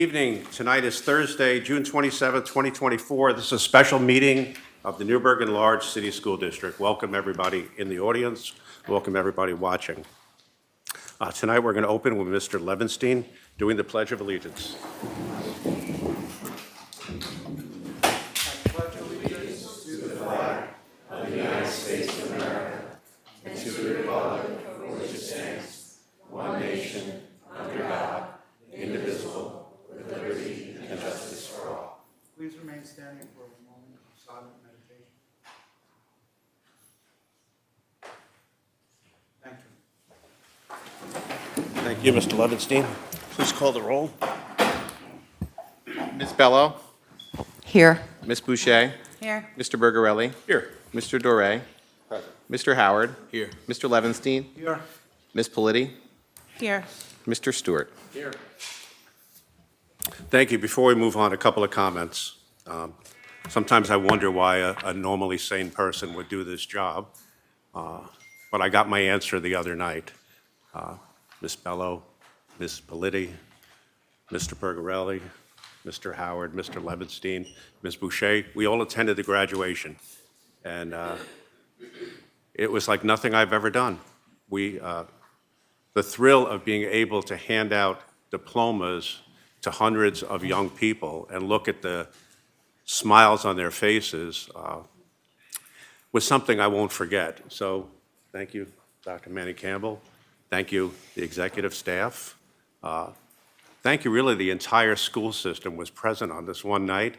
Evening. Tonight is Thursday, June 27th, 2024. This is a special meeting of the Newburgh Enlarged City School District. Welcome everybody in the audience. Welcome everybody watching. Tonight we're going to open with Mr. Levenstein doing the Pledge of Allegiance. Please remain standing for a moment of silent meditation. Thank you. Thank you, Mr. Levenstein. Please call the roll. Ms. Bello, Here. Ms. Boucher, Here. Mr. Bergarelli, Here. Mr. Doré, Mr. Howard, Here. Mr. Levenstein, Here. Ms. Politi, Here. Mr. Stewart. Here. Thank you. Before we move on, a couple of comments. Sometimes I wonder why a normally sane person would do this job, but I got my answer the other night. Ms. Bello, Ms. Politi, Mr. Bergarelli, Mr. Howard, Mr. Levenstein, Ms. Boucher, we all attended the graduation, and it was like nothing I've ever done. The thrill of being able to hand out diplomas to hundreds of young people and look at the smiles on their faces was something I won't forget. So thank you, Dr. Manny Campbell. Thank you, the executive staff. Thank you, really, the entire school system was present on this one night,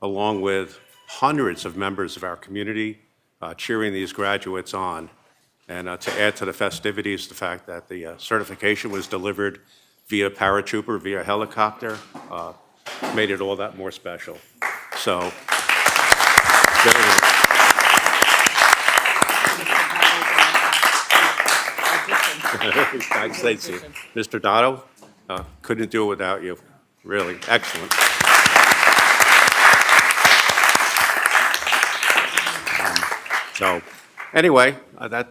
along with hundreds of members of our community cheering these graduates on. And to add to the festivities, the fact that the certification was delivered via paratrooper, via helicopter, made it all that more special. So, thanks, Stacey. Mr. Dotto, couldn't do it without you. Really, excellent. So, anyway,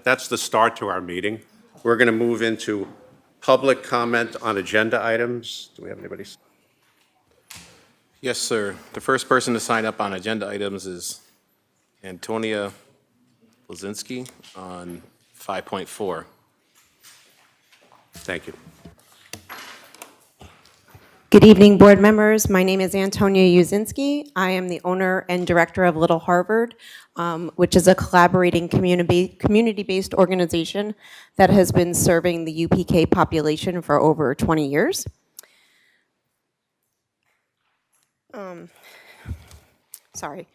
that's the start to our meeting. We're going to move into public comment on agenda items. Do we have anybody? Yes, sir. The first person to sign up on agenda items is Antonia Blazinski on 5.4. Thank you. Good evening, board members. My name is Antonia Uzinski. I am the owner and director of Little Harvard, which is a collaborating community-based organization that has been serving the UPK population for over 20 years. Sorry.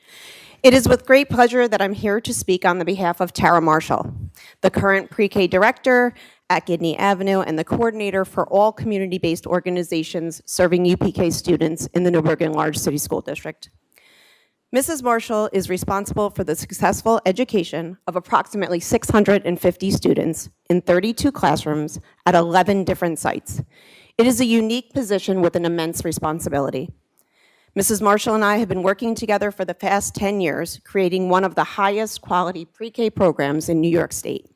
It is with great pleasure that I'm here to speak on the behalf of Tara Marshall, the current pre-K director at Gidney Avenue and the coordinator for all community-based organizations serving UPK students in the Newburgh Enlarged City School District. Mrs. Marshall is responsible for the successful education of approximately 650 students in 32 classrooms at 11 different sites. It is a unique position with an immense responsibility. Mrs. Marshall and I have been working together for the past 10 years, creating one of the highest quality pre-K programs in New York State.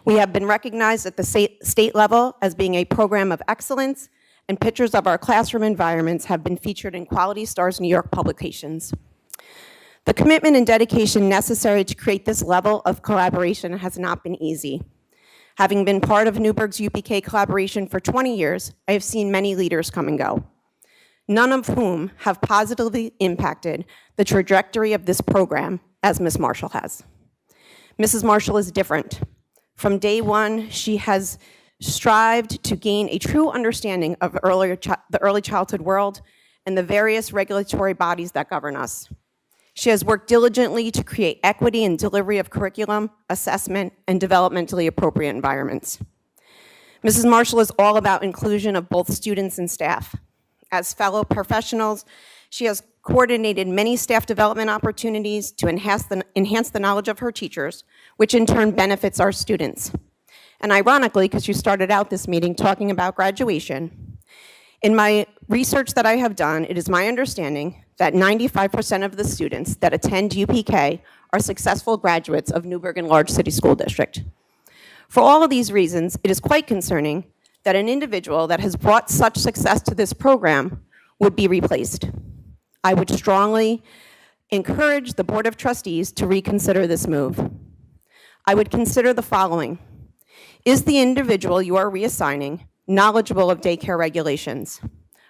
We have been recognized at the state level as being a program of excellence, and pictures of our classroom environments have been featured in Quality Stars New York publications. The commitment and dedication necessary to create this level of collaboration has not been easy. Having been part of Newburgh's UPK collaboration for 20 years, I have seen many leaders come and go, none of whom have positively impacted the trajectory of this program as Ms. Marshall has. Mrs. Marshall is different. From day one, she has strived to gain a true understanding of the early childhood world and the various regulatory bodies that govern us. She has worked diligently to create equity in delivery of curriculum, assessment, and developmentally appropriate environments. Mrs. Marshall is all about inclusion of both students and staff. As fellow professionals, she has coordinated many staff development opportunities to enhance the knowledge of her teachers, which in turn benefits our students. And ironically, because you started out this meeting talking about graduation, in my research that I have done, it is my understanding that 95% of the students that attend UPK are successful graduates of Newburgh Enlarged City School District. For all of these reasons, it is quite concerning that an individual that has brought such success to this program would be replaced. I would strongly encourage the Board of Trustees to reconsider this move. I would consider the following. Is the individual you are reassigning knowledgeable of daycare regulations?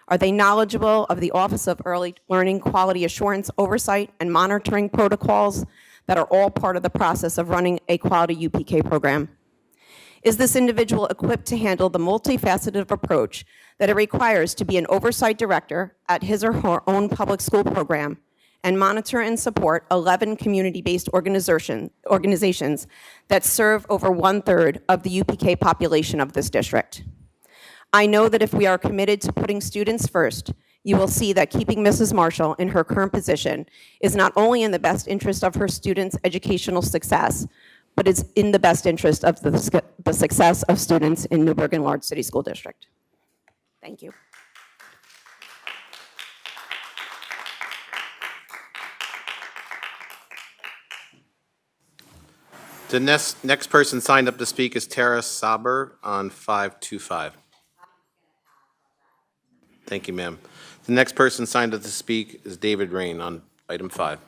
Are they knowledgeable of the Office of Early Learning Quality Assurance Oversight and Monitoring protocols that are all part of the process of running a quality UPK program? Is this individual equipped to handle the multifaceted approach that it requires to be an oversight director at his or her own public school program and monitor and support 11 community-based organizations that serve over 1/3 of the UPK population of this district? I know that if we are committed to putting students first, you will see that keeping Mrs. Marshall in her current position is not only in the best interest of her students' educational success, but it's in the best interest of the success of students in Newburgh and Large City School District. Thank you. The next person signed up to speak is Tara Saber on 525. Thank you, ma'am. The next person signed up to speak is David Rain on item 5.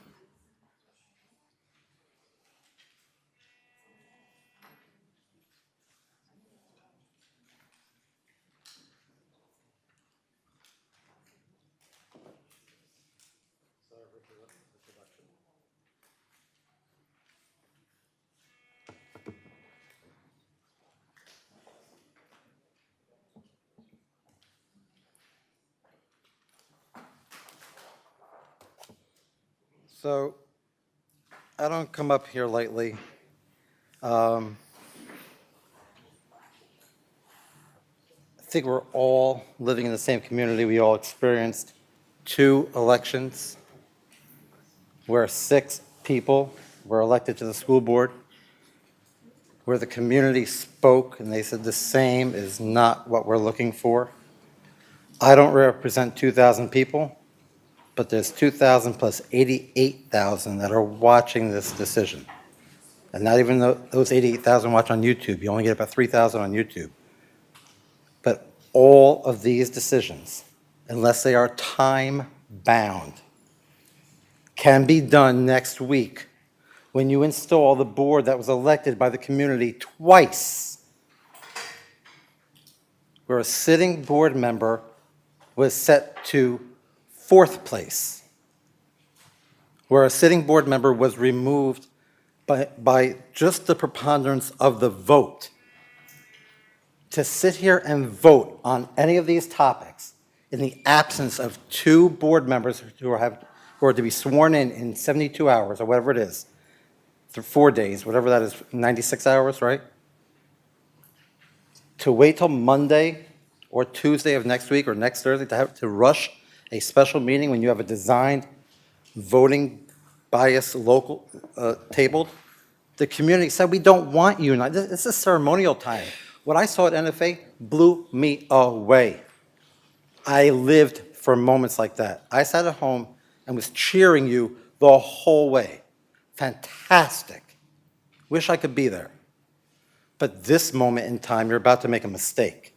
So, I don't come up here lightly. I think we're all living in the same community. We all experienced 2 elections where 6 people were elected to the school board, where the community spoke and they said the same is not what we're looking for. I don't represent 2,000 people, but there's 2,000 plus 88,000 that are watching this decision. And not even those 88,000 watch on YouTube. You only get about 3,000 on YouTube. But all of these decisions, unless they are time-bound, can be done next week when you install the board that was elected by the community twice, where a sitting board member was set to 4th place, where a sitting board member was removed by just the preponderance of the vote. To sit here and vote on any of these topics in the absence of 2 board members who are to be sworn in 72 hours or whatever it is, through 4 days, whatever that is, 96 hours, right? To wait till Monday or Tuesday of next week or next Thursday to rush a special meeting when you have a designed voting bias local tabled. The community said, we don't want you. This is ceremonial time. What I saw at NFA blew me away. I lived for moments like that. I sat at home and was cheering you the whole way. Fantastic. Wish I could be there. But this moment in time, you're about to make a mistake.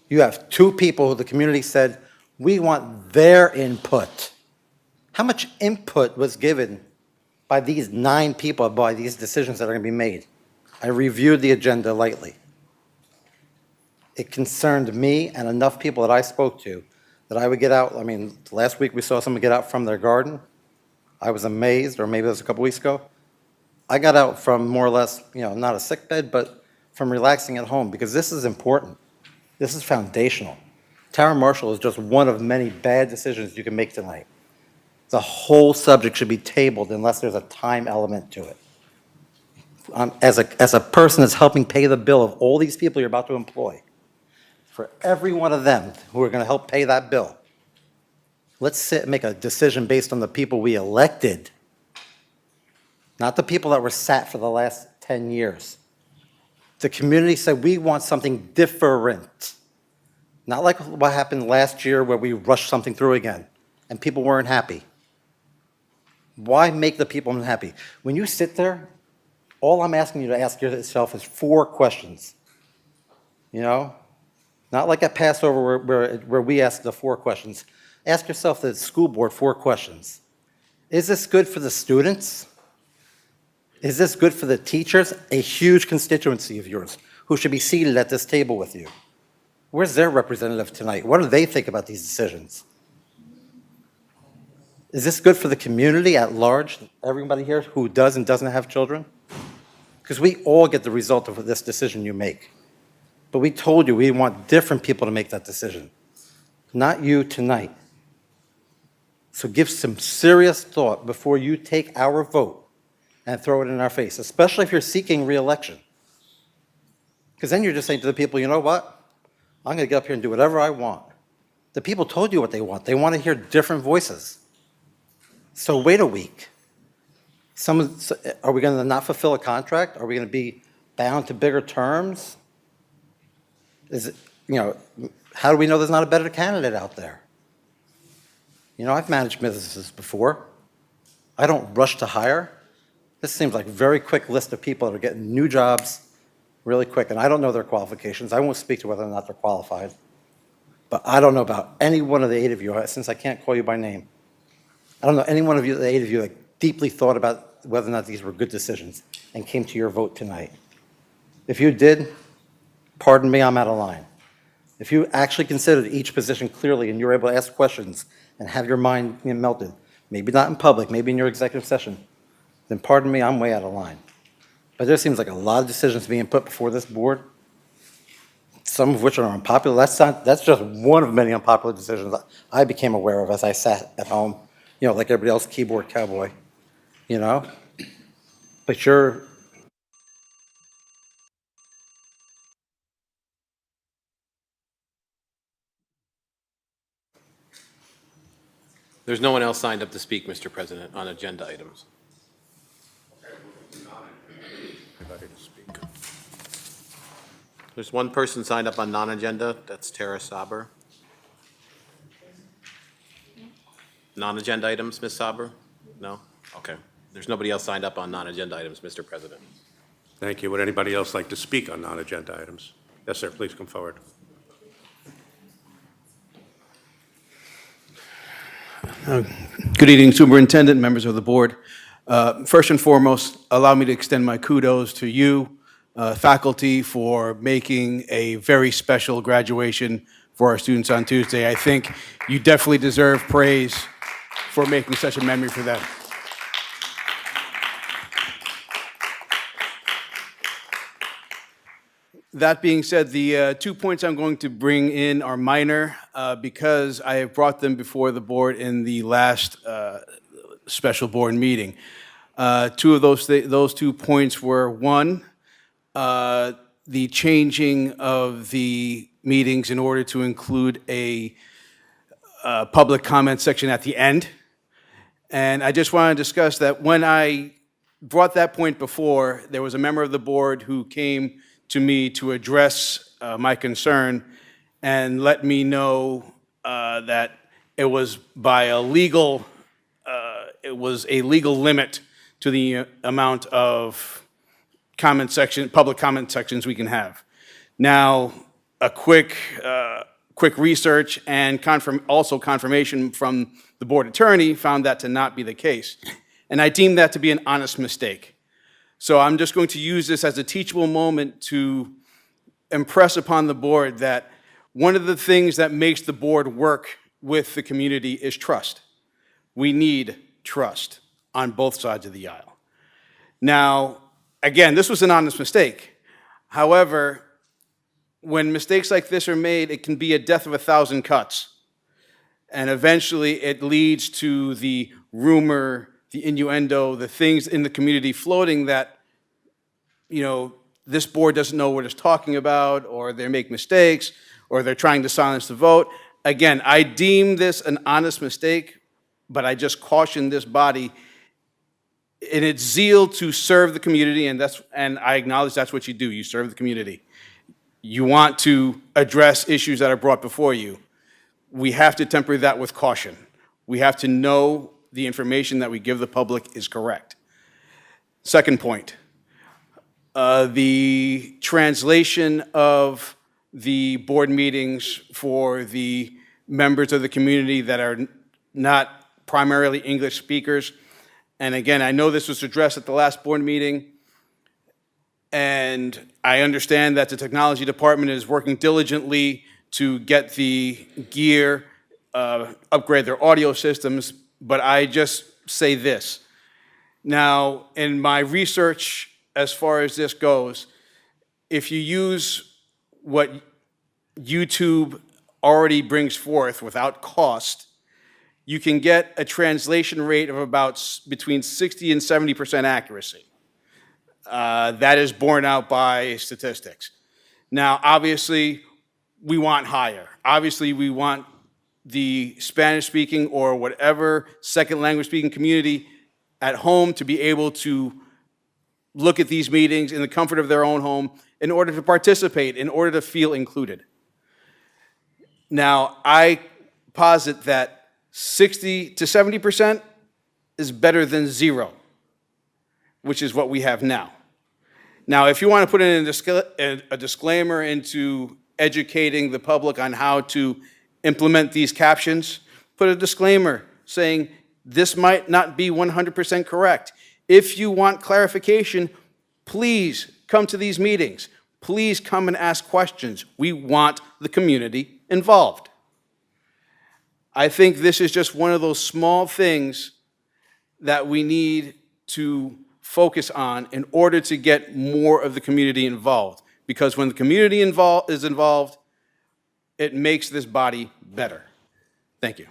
You have 2 people who the community said, we want their input. How much input was given by these 9 people, by these decisions that are going to be made? I reviewed the agenda lightly. It concerned me and enough people that I spoke to that I would get out. I mean, last week we saw someone get out from their garden. I was amazed, or maybe it was a couple weeks ago. I got out from more or less, not a sick bed, but from relaxing at home, because this is important. This is foundational. Tara Marshall is just one of many bad decisions you can make tonight. The whole subject should be tabled unless there's a time element to it. As a person that's helping pay the bill of all these people you're about to employ, for every one of them who are going to help pay that bill, let's sit and make a decision based on the people we elected, not the people that were sat for the last 10 years. The community said, we want something different. Not like what happened last year where we rushed something through again and people weren't happy. Why make the people unhappy? When you sit there, all I'm asking you to ask yourself is 4 questions. Not like at Passover where we ask the 4 questions. Ask yourself, the school board, 4 questions. Is this good for the students? Is this good for the teachers? A huge constituency of yours who should be seated at this table with you. Where's their representative tonight? What do they think about these decisions? Is this good for the community at large, everybody here who does and doesn't have children? Because we all get the result of this decision you make. But we told you we want different people to make that decision, not you tonight. So give some serious thought before you take our vote and throw it in our face, especially if you're seeking re-election. Because then you're just saying to the people, you know what? I'm going to get up here and do whatever I want. The people told you what they want. They want to hear different voices. So wait a week. Are we going to not fulfill a contract? Are we going to be bound to bigger terms? How do we know there's not a better candidate out there? I've managed businesses before. I don't rush to hire. This seems like a very quick list of people that are getting new jobs really quick, and I don't know their qualifications. I won't speak to whether or not they're qualified. But I don't know about any one of the 8 of you, since I can't call you by name. I don't know any one of you, the 8 of you, that deeply thought about whether or not these were good decisions and came to your vote tonight. If you did, pardon me, I'm out of line. If you actually considered each position clearly and you were able to ask questions and have your mind melted, maybe not in public, maybe in your executive session, then pardon me, I'm way out of line. But there seems like a lot of decisions being put before this board, some of which are unpopular. That's just one of many unpopular decisions I became aware of as I sat at home, like everybody else, keyboard cowboy, But you're... There's no one else signed up to speak, Mr. President, on agenda items. Anybody to speak? There's one person signed up on non-agenda, that's Tara Saber. Non-agenda items, Ms. Saber? No? Okay. There's nobody else signed up on non-agenda items, Mr. President. Thank you. Would anybody else like to speak on non-agenda items? Yes, sir, please come forward. Good evening, Superintendent, members of the board. First and foremost, allow me to extend my kudos to you, faculty, for making a very special graduation for our students on Tuesday. I think you definitely deserve praise for making such a memory for them. That being said, the 2 points I'm going to bring in are minor because I have brought them before the board in the last special board meeting. 2 of those 2 points were, 1, the changing of the meetings in order to include a public comment section at the end. And I just want to discuss that when I brought that point before, there was a member of the board who came to me to address my concern and let me know that it was by a legal, it was a legal limit to the amount of public comment sections we can have. Now, a quick research and also confirmation from the board attorney found that to not be the case. And I deem that to be an honest mistake. So I'm just going to use this as a teachable moment to impress upon the board that one of the things that makes the board work with the community is trust. We need trust on both sides of the aisle. Now, again, this was an honest mistake. However, when mistakes like this are made, it can be a death of 1,000 cuts. And eventually it leads to the rumor, the innuendo, the things in the community floating that, this board doesn't know what it's talking about, or they make mistakes, or they're trying to silence the vote. Again, I deem this an honest mistake, but I just caution this body in its zeal to serve the community, and I acknowledge that's what you do. You serve the community. You want to address issues that are brought before you. We have to temper that with caution. We have to know the information that we give the public is correct. Second point, the translation of the board meetings for the members of the community that are not primarily English speakers. And again, I know this was addressed at the last board meeting, and I understand that the technology department is working diligently to get the gear, upgrade their audio systems, but I just say this. Now, in my research as far as this goes, if you use what YouTube already brings forth without cost, you can get a translation rate of about between 60 and 70% accuracy. That is borne out by statistics. Now, obviously, we want higher. Obviously, we want the Spanish-speaking or whatever second language-speaking community at home to be able to look at these meetings in the comfort of their own home in order to participate, in order to feel included. Now, I posit that 60 to 70% is better than zero, which is what we have now. Now, if you want to put in a disclaimer into educating the public on how to implement these captions, put a disclaimer saying this might not be 100% correct. If you want clarification, please come to these meetings. Please come and ask questions. We want the community involved. I think this is just one of those small things that we need to focus on in order to get more of the community involved. Because when the community is involved, it makes this body better. Thank you.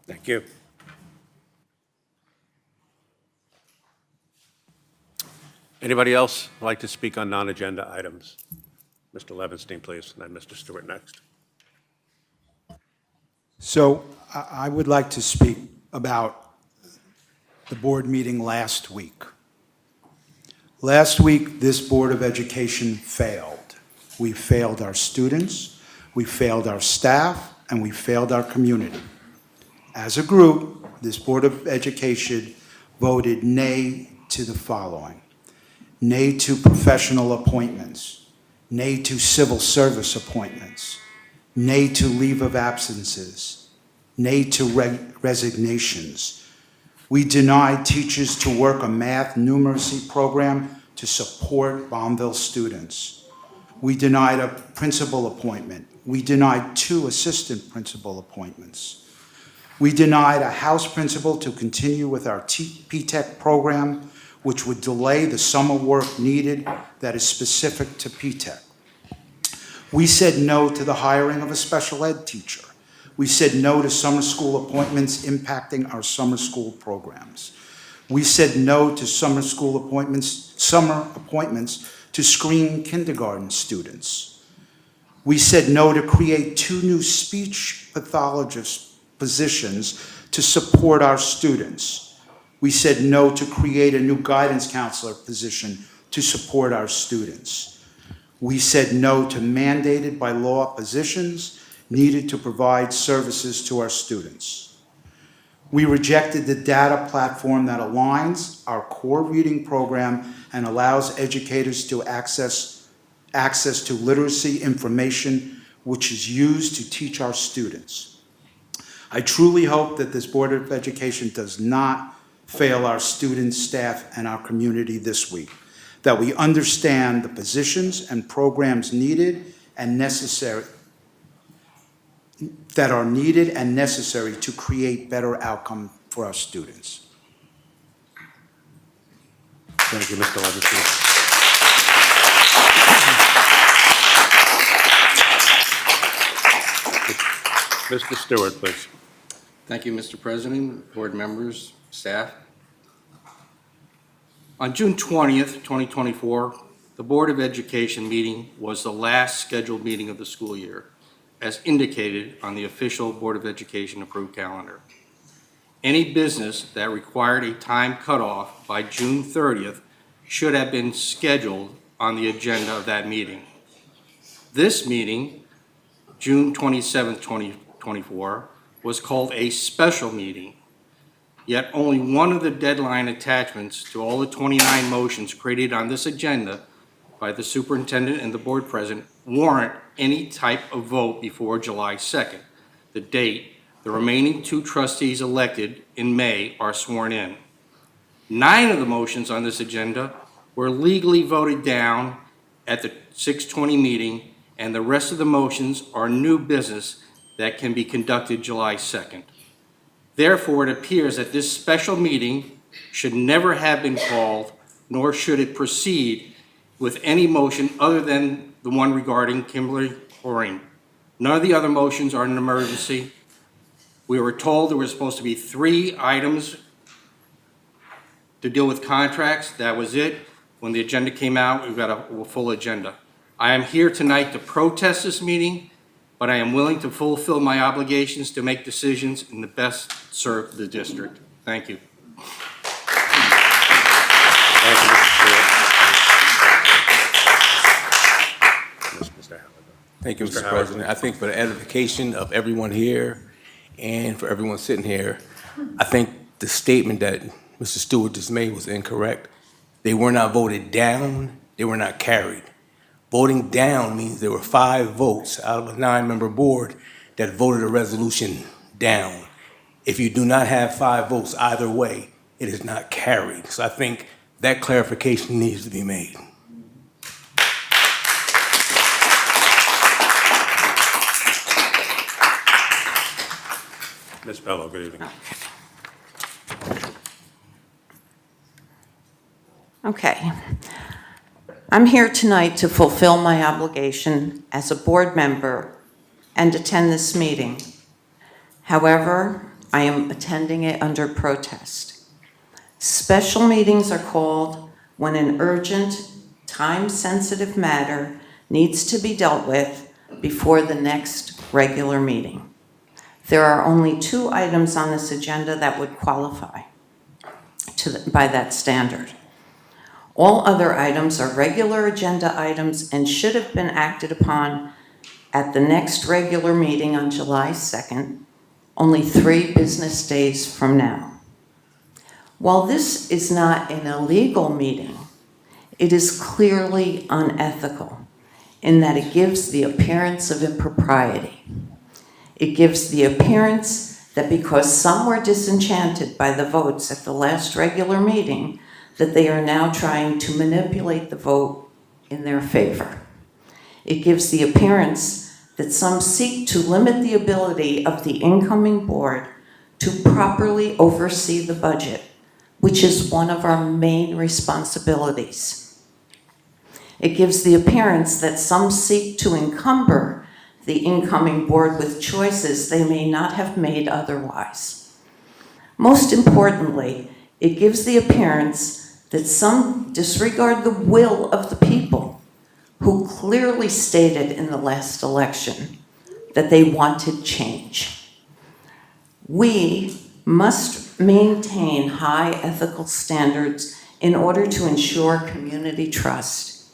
Thank you. Anybody else like to speak on non-agenda items? Mr. Levinstein, please, and then Mr. Stewart next. So I would like to speak about the board meeting last week. Last week, this Board of Education failed. We failed our students, we failed our staff, and we failed our community. As a group, this Board of Education voted nay to the following: nay to professional appointments, nay to civil service appointments, nay to leave of absences, nay to resignations. We denied teachers to work a math numeracy program to support Bombville students. We denied a principal appointment. We denied 2 assistant principal appointments. We denied a house principal to continue with our P-TECH program, which would delay the summer work needed that is specific to P-TECH. We said no to the hiring of a special ed teacher. We said no to summer school appointments impacting our summer school programs. We said no to summer appointments to screen kindergarten students. We said no to create 2 new speech pathologist positions to support our students. We said no to create a new guidance counselor position to support our students. We said no to mandated by law positions needed to provide services to our students. We rejected the data platform that aligns our core reading program and allows educators to access to literacy information which is used to teach our students. I truly hope that this Board of Education does not fail our students, staff, and our community this week, that we understand the positions and programs needed and necessary to create better outcome for our students. Thank you, Mr. Levinstein. Mr. Stewart, please. Thank you, Mr. President, board members, staff. On June 20th, 2024, the Board of Education meeting was the last scheduled meeting of the school year, as indicated on the official Board of Education approved calendar. Any business that required a time cutoff by June 30th should have been scheduled on the agenda of that meeting. This meeting, June 27th, 2024, was called a special meeting, yet only one of the deadline attachments to all the 29 motions created on this agenda by the superintendent and the board president warrant any type of vote before July 2nd, the date the remaining 2 trustees elected in May are sworn in. 9 of the motions on this agenda were legally voted down at the 6:20 meeting, and the rest of the motions are new business that can be conducted July 2nd. Therefore, it appears that this special meeting should never have been called, nor should it proceed with any motion other than the one regarding Kimberly Chlorine. None of the other motions are an emergency. We were told there were supposed to be 3 items to deal with contracts. That was it. When the agenda came out, we've got a full agenda. I am here tonight to protest this meeting, but I am willing to fulfill my obligations to make decisions in the best serve the district. Thank you. Thank you, Mr. Stewart. Mr. Haga. Thank you, Mr. Mr. Howard. President. I think for the edification of everyone here and for everyone sitting here, I think the statement that Mr. Stewart just made was incorrect. They were not voted down, they were not carried. Voting down means there were 5 votes out of a 9-member board that voted a resolution down. If you do not have 5 votes either way, it is not carried. So I think that clarification needs to be made. Ms. Bello, good evening. Okay. I'm here tonight to fulfill my obligation as a board member and attend this meeting. However, I am attending it under protest. Special meetings are called when an urgent, time-sensitive matter needs to be dealt with before the next regular meeting. There are only 2 items on this agenda that would qualify by that standard. All other items are regular agenda items and should have been acted upon at the next regular meeting on July 2nd, only 3 business days from now. While this is not an illegal meeting, it is clearly unethical in that it gives the appearance of impropriety. It gives the appearance that because some were disenchanted by the votes at the last regular meeting, that they are now trying to manipulate the vote in their favor. It gives the appearance that some seek to limit the ability of the incoming board to properly oversee the budget, which is one of our main responsibilities. It gives the appearance that some seek to encumber the incoming board with choices they may not have made otherwise. Most importantly, it gives the appearance that some disregard the will of the people who clearly stated in the last election that they wanted change. We must maintain high ethical standards in order to ensure community trust.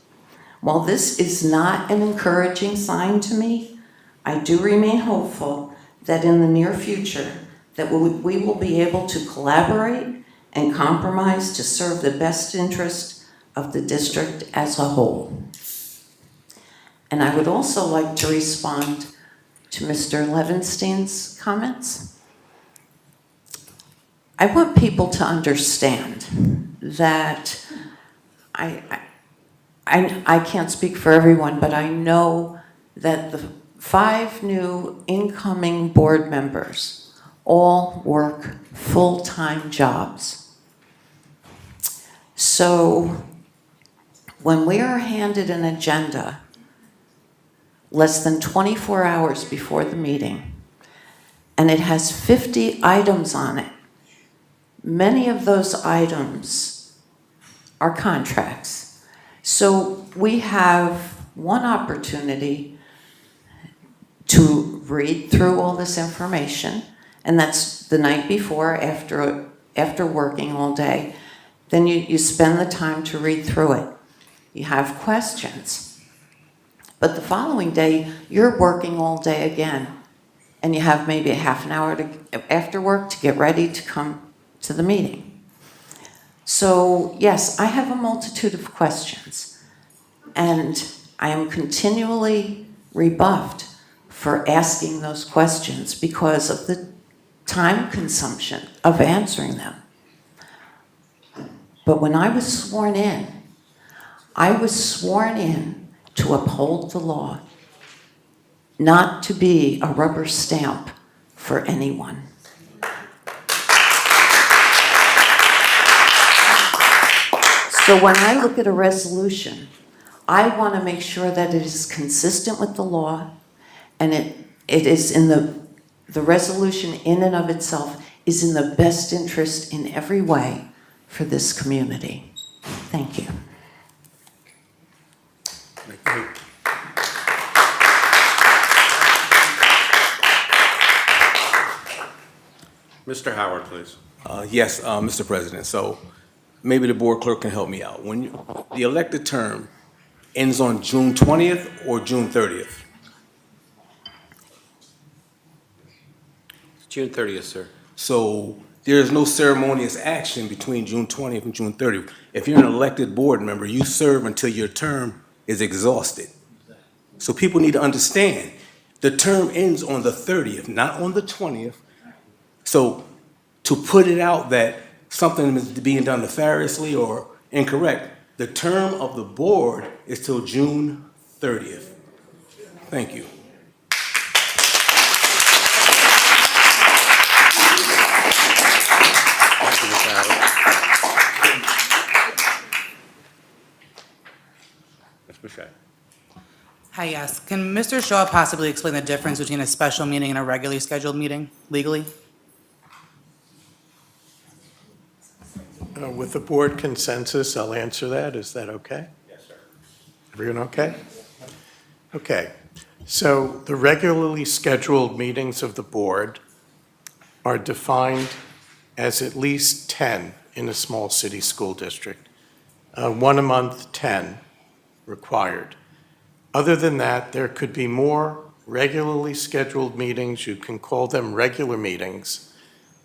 While this is not an encouraging sign to me, I do remain hopeful that in the near future that we will be able to collaborate and compromise to serve the best interest of the district as a whole. And I would also like to respond to Mr. Levinstein's comments. I want people to understand that I can't speak for everyone, but I know that the 5 new incoming board members all work full-time jobs. So when we are handed an agenda less than 24 hours before the meeting, and it has 50 items on it, many of those items are contracts. So we have one opportunity to read through all this information, and that's the night before after working all day. Then you spend the time to read through it. You have questions. But the following day, you're working all day again, and you have maybe a half an hour after work to get ready to come to the meeting. So yes, I have a multitude of questions. And I am continually rebuffed for asking those questions because of the time consumption of answering them. But when I was sworn in to uphold the law, not to be a rubber stamp for anyone. So when I look at a resolution, I want to make sure that it is consistent with the law, and it is in the resolution in and of itself is in the best interest in every way for this community. Thank you. Mr. Howard, please. Yes, Mr. President. So maybe the board clerk can help me out. When the elected term ends on June 20th or June 30th? June 30th, sir. So there is no ceremonious action between June 20th and June 30th. If you're an elected board member, you serve until your term is exhausted. So people need to understand, the term ends on the 30th, not on the 20th. So to put it out that something is being done nefariously or incorrect, the term of the board is till June 30th. Thank you. Thank you, Mr. Howard. Ms. Boucher. Hi, yes. Can Mr. Shaw possibly explain the difference between a special meeting and a regularly scheduled meeting legally? With the board consensus, I'll answer that. Is that okay? Yes, sir. Everyone okay? Okay. So the regularly scheduled meetings of the board are defined as at least 10 in a small city school district. 1 a month, 10 required. Other than that, there could be more regularly scheduled meetings. You can call them regular meetings.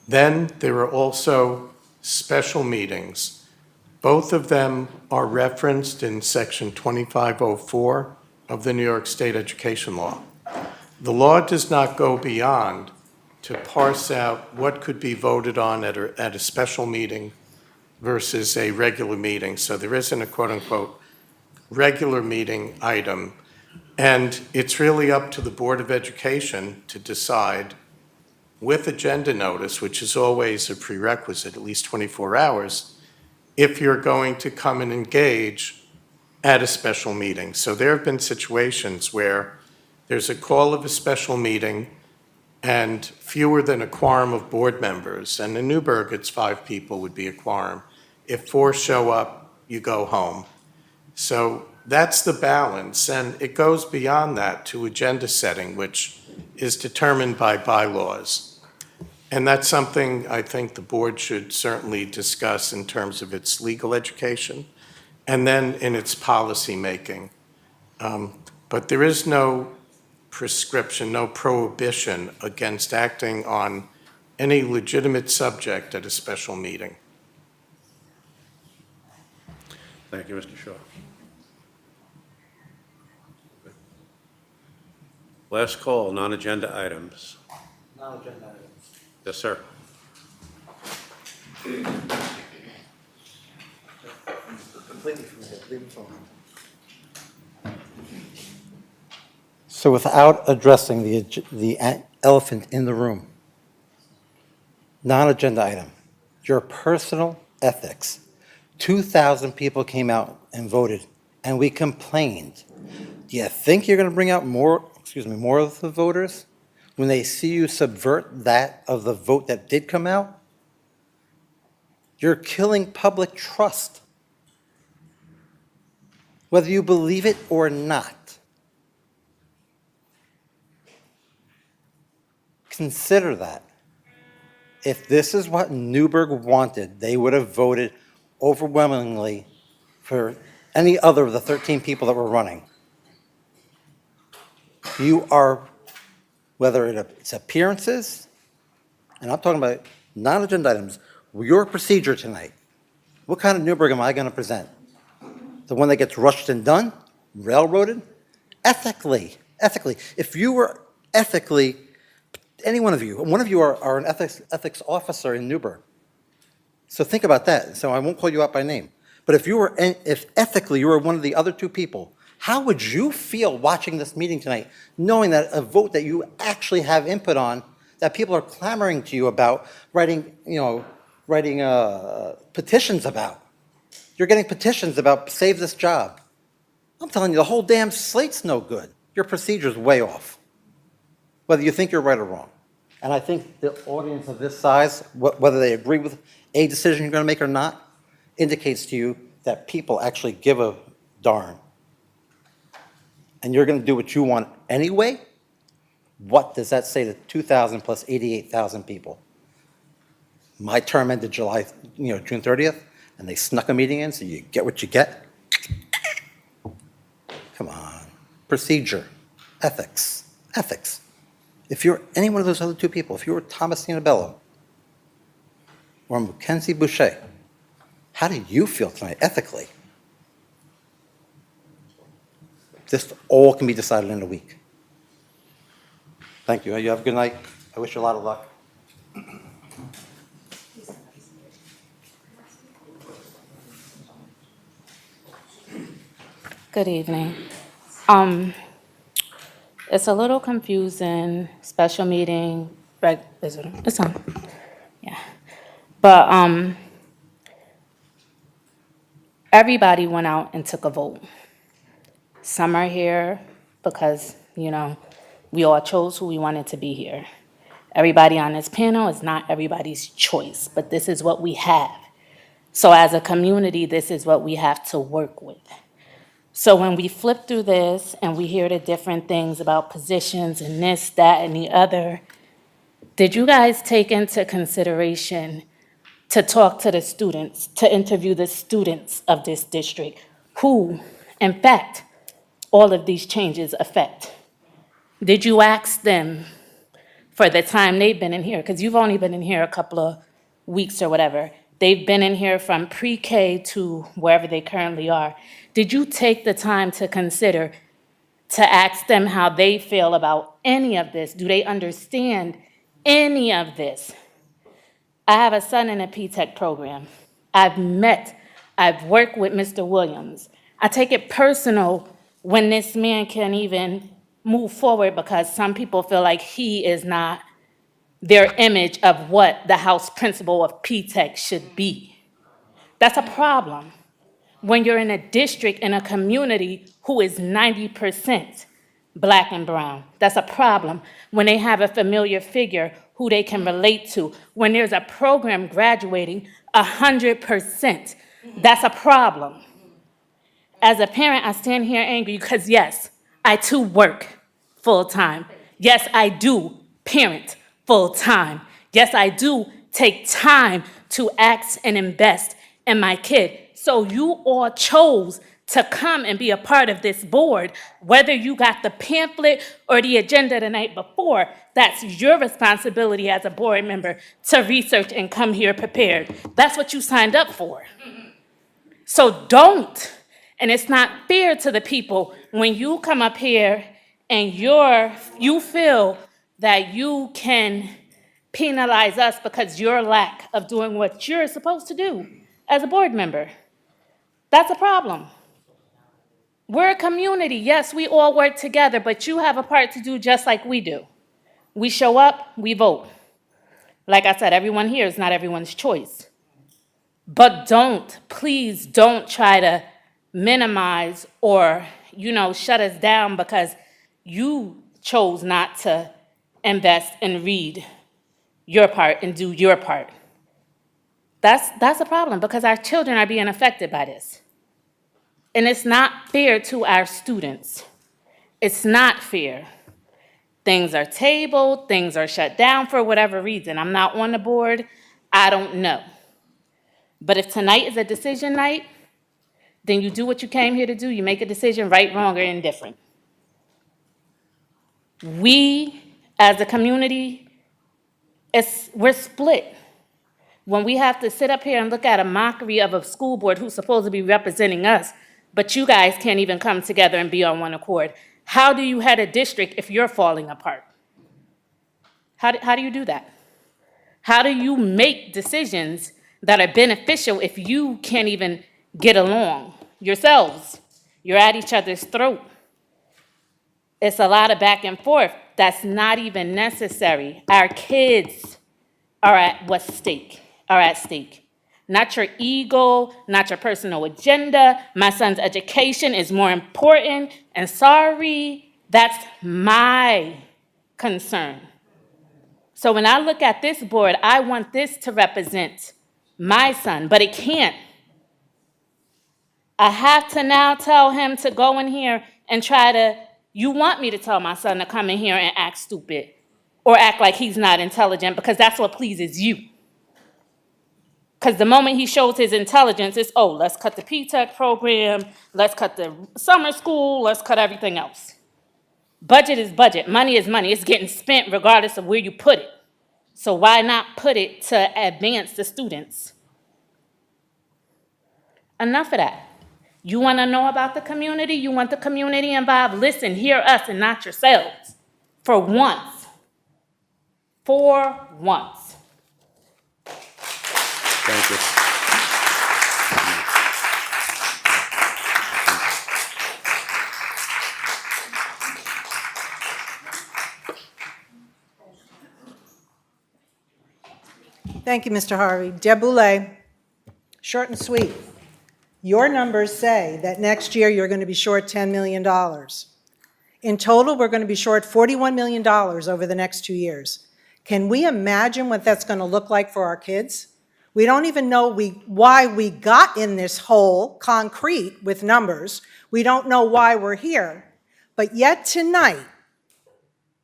Then there are also special meetings. Both of them are referenced in Section 2504 of the New York State Education Law. The law does not go beyond to parse out what could be voted on at a special meeting versus a regular meeting. So there isn't a quote-unquote regular meeting item. And it's really up to the Board of Education to decide with agenda notice, which is always a prerequisite, at least 24 hours, if you're going to come and engage at a special meeting. So there have been situations where there's a call of a special meeting and fewer than a quorum of board members. And in Newburgh, it's 5 people would be a quorum. If 4 show up, you go home. So that's the balance. And it goes beyond that to agenda setting, which is determined by bylaws. And that's something I think the board should certainly discuss in terms of its legal education and then in its policy making. But there is no prescription, no prohibition against acting on any legitimate subject at a special meeting. Thank you, Mr. Shaw. Last call, non-agenda items. Non-agenda items. Yes, sir. Completely familiar. Leave it alone. So without addressing the elephant in the room, non-agenda item, your personal ethics. 2,000 people came out and voted, and we complained. Do you think you're going to bring out more of the voters when they see you subvert that of the vote that did come out? You're killing public trust, whether you believe it or not. Consider that. If this is what Newburgh wanted, they would have voted overwhelmingly for any other of the 13 people that were running. You are, whether it's appearances, and I'm talking about non-agenda items, your procedure tonight. What kind of Newburgh am I going to present? The one that gets rushed and done, railroaded? Ethically. If you were ethically, any one of you are an ethics officer in Newburgh. So think about that. So I won't call you out by name. But if ethically you were one of the other two people, how would you feel watching this meeting tonight, knowing that a vote that you actually have input on, that people are clamoring to you about, writing petitions about? You're getting petitions about save this job. I'm telling you, the whole damn slate's no good. Your procedure's way off, whether you think you're right or wrong. And I think the audience of this size, whether they agree with a decision you're going to make or not, indicates to you that people actually give a darn. And you're going to do what you want anyway? What does that say to 2,000 plus 88,000 people? My term ended June 30th, and they snuck a meeting in, so you get what you get? Come on. Procedure, ethics. If you're any one of those other two people, if you were Thomasina Bello or Mackenzie Boucher, how do you feel tonight ethically? This all can be decided in a week. Thank you. You have a good night. I wish you a lot of luck. Good evening. It's a little confusing, special meeting, it's on, yeah. But everybody went out and took a vote. Some are here because, we all chose who we wanted to be here. Everybody on this panel is not everybody's choice, but this is what we have. So as a community, this is what we have to work with. So when we flip through this and we hear the different things about positions and this, that, and the other, did you guys take into consideration to talk to the students, to interview the students of this district, who, in fact, all of these changes affect? Did you ask them for the time they've been in here? Because you've only been in here a couple of weeks or whatever. They've been in here from pre-K to wherever they currently are. Did you take the time to consider to ask them how they feel about any of this? Do they understand any of this? I have a son in a P-Tech program. I've worked with Mr. Williams. I take it personal when this man can't even move forward because some people feel like he is not their image of what the house principal of P-Tech should be. That's a problem when you're in a district, in a community who is 90% Black and brown. That's a problem when they have a familiar figure who they can relate to. When there's a program graduating 100%, that's a problem. As a parent, I stand here angry because yes, I too work full-time. Yes, I do parent full-time. Yes, I do take time to act and invest in my kid. So you all chose to come and be a part of this board, whether you got the pamphlet or the agenda the night before, that's your responsibility as a board member to research and come here prepared. That's what you signed up for. So don't, and it's not fair to the people when you come up here and you feel that you can penalize us because your lack of doing what you're supposed to do as a board member. That's a problem. We're a community. Yes, we all work together, but you have a part to do just like we do. We show up, we vote. Like I said, everyone here is not everyone's choice. But please don't try to minimize or, shut us down because you chose not to invest and read your part and do your part. That's a problem because our children are being affected by this. And it's not fair to our students. It's not fair. Things are tabled, things are shut down for whatever reason. I'm not on the board, I don't know. But if tonight is a decision night, then you do what you came here to do, you make a decision, right, wrong, or indifferent. We, as a community, we're split. When we have to sit up here and look at a mockery of a school board who's supposed to be representing us, but you guys can't even come together and be on one accord. How do you head a district if you're falling apart? How do you do that? How do you make decisions that are beneficial if you can't even get along yourselves? You're at each other's throat. It's a lot of back and forth that's not even necessary. Our kids are at stake. Not your ego, not your personal agenda. My son's education is more important, and sorry, that's my concern. So when I look at this board, I want this to represent my son, but it can't. I have to now tell him to go in here and you want me to tell my son to come in here and act stupid or act like he's not intelligent because that's what pleases you. Because the moment he shows his intelligence, it's, oh, let's cut the P-Tech program, let's cut the summer school, let's cut everything else. Budget is budget, money is money. It's getting spent regardless of where you put it. So why not put it to advance the students? Enough of that. You want to know about the community? You want the community involved? Listen, hear us and not yourselves. For once. For once. Thank you. Thank you, Mr. Harvey. Deb Boulay, short and sweet. Your numbers say that next year you're going to be short $10 million. In total, we're going to be short $41 million over the next 2 years. Can we imagine what that's going to look like for our kids? We don't even know why we got in this hole, concrete, with numbers. We don't know why we're here. But yet tonight,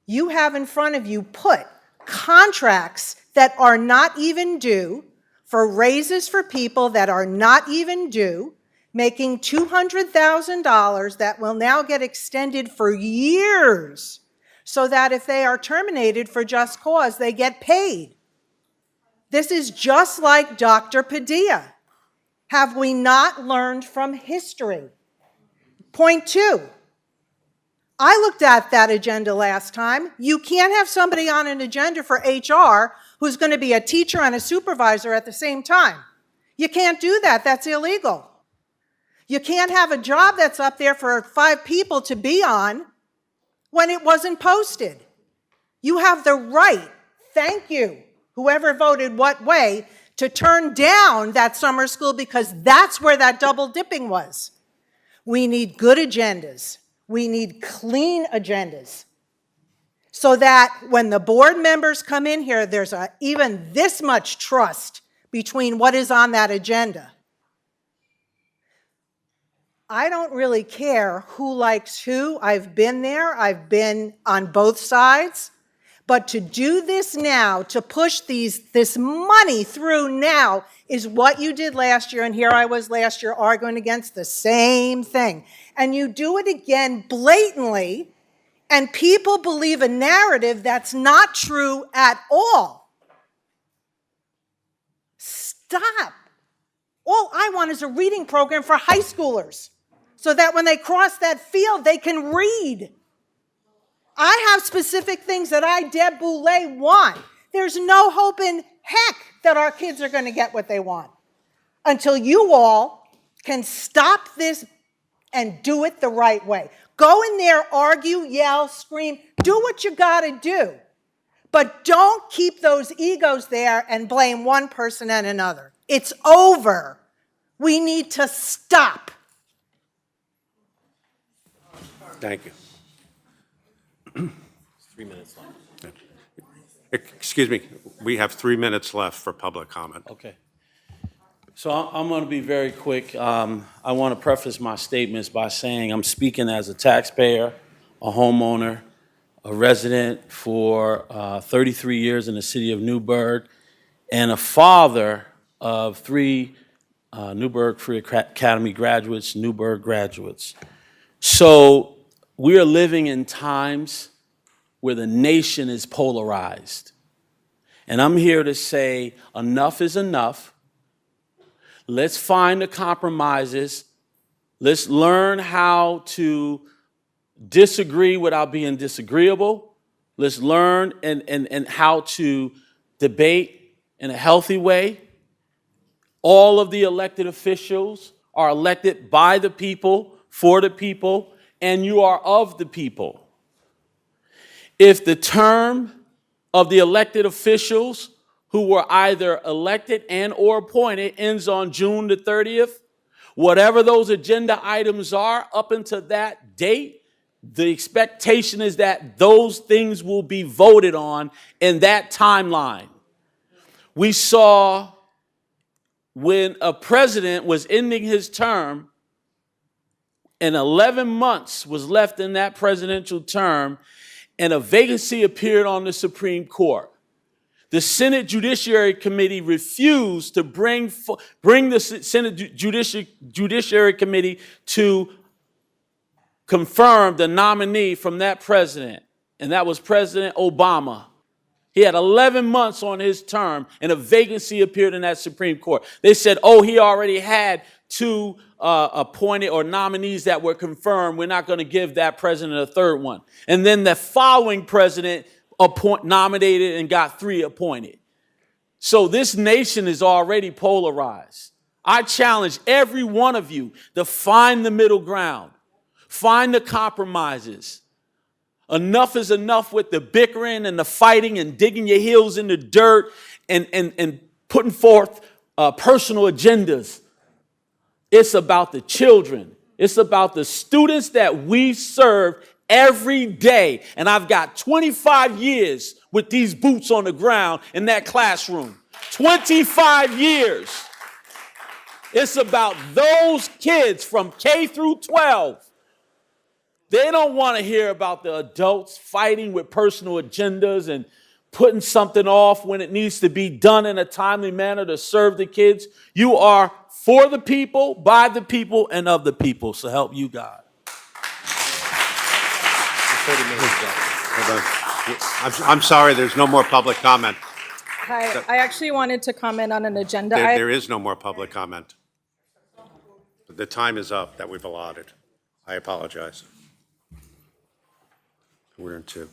you have in front of you put contracts that are not even due, for raises for people that are not even due, making $200,000 that will now get extended for years, so that if they are terminated for just cause, they get paid. This is just like Dr. Padilla. Have we not learned from history? Point 2. I looked at that agenda last time. You can't have somebody on an agenda for HR who's going to be a teacher and a supervisor at the same time. You can't do that. That's illegal. You can't have a job that's up there for 5 people to be on when it wasn't posted. You have the right, thank you, whoever voted what way, to turn down that summer school because that's where that double dipping was. We need good agendas. We need clean agendas so that when the board members come in here, there's even this much trust between what is on that agenda. I don't really care who likes who. I've been there. I've been on both sides. But to do this now, to push this money through now, is what you did last year, and here I was last year arguing against the same thing. And you do it again blatantly, and people believe a narrative that's not true at all. Stop. All I want is a reading program for high schoolers, so that when they cross that field, they can read. I have specific things that I, Deb Boulay, want. There's no hope in heck that our kids are going to get what they want until you all can stop this and do it the right way. Go in there, argue, yell, scream, do what you got to do. But don't keep those egos there and blame one person and another. It's over. We need to stop. Thank you. 3 minutes left. Excuse me, we have 3 minutes left for public comment. Okay. So I'm going to be very quick. I want to preface my statements by saying I'm speaking as a taxpayer, a homeowner, a resident for 33 years in the city of Newburgh, and a father of 3 Newburgh Free Academy graduates, Newburgh graduates. So we are living in times where the nation is polarized. And I'm here to say enough is enough. Let's find the compromises. Let's learn how to disagree without being disagreeable. Let's learn and how to debate in a healthy way. All of the elected officials are elected by the people, for the people, and you are of the people. If the term of the elected officials who were either elected and or appointed ends on June the 30th, whatever those agenda items are up until that date, the expectation is that those things will be voted on in that timeline. We saw when a president was ending his term and 11 months was left in that presidential term and a vacancy appeared on the Supreme Court. The Senate Judiciary Committee refused to bring the Senate Judiciary Committee to confirm the nominee from that president, and that was President Obama. He had 11 months on his term, and a vacancy appeared in that Supreme Court. They said, oh, he already had two appointed or nominees that were confirmed. We're not going to give that president a third one. And then the following president nominated and got 3 appointed. So this nation is already polarized. I challenge every one of you to find the middle ground, find the compromises. Enough is enough with the bickering and the fighting and digging your heels in the dirt and putting forth personal agendas. It's about the children. It's about the students that we serve every day. And I've got 25 years with these boots on the ground in that classroom. 25 years. It's about those kids from K through 12. They don't want to hear about the adults fighting with personal agendas and putting something off when it needs to be done in a timely manner to serve the kids. You are for the people, by the people, and of the people. So help you God. I'm sorry, there's no more public comment. Hi, I actually wanted to comment on an agenda. There is no more public comment. The time is up that we've allotted. I apologize. We're in 2.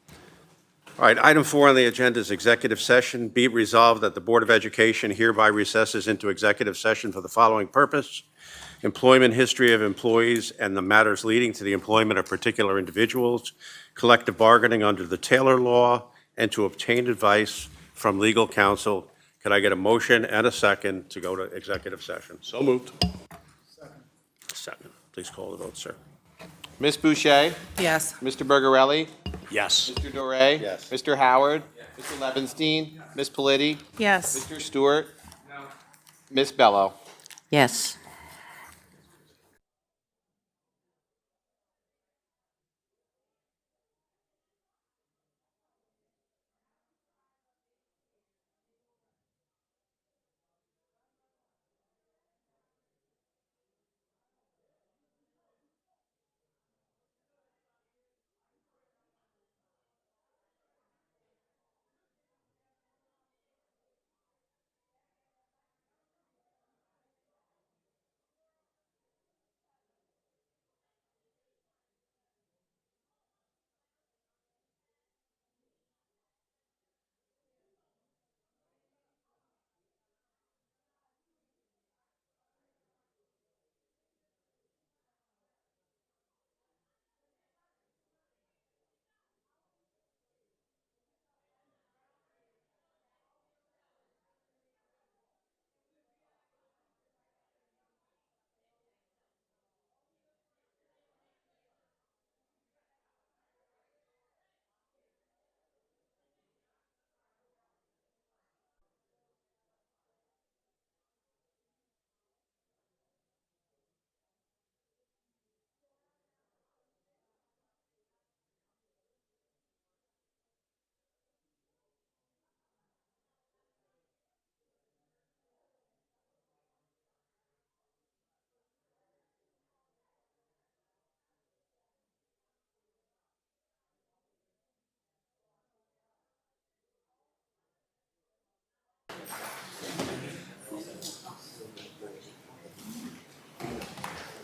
All right, item 4 on the agenda is executive session. Be it resolved that the Board of Education hereby recesses into executive session for the following purpose: employment history of employees and the matters leading to the employment of particular individuals, collective bargaining under the Taylor Law, and to obtain advice from legal counsel. Could I get a motion and a second to go to executive session? So moved. Second. Please call the vote, sir. Ms. Boucher? Yes. Mr. Bergarelli? Yes. Mr. Doré? Yes. Mr. Howard? Mr. Levinstein? Ms. Politi? Yes. Mr. Stewart? No. Ms. Bello? Yes.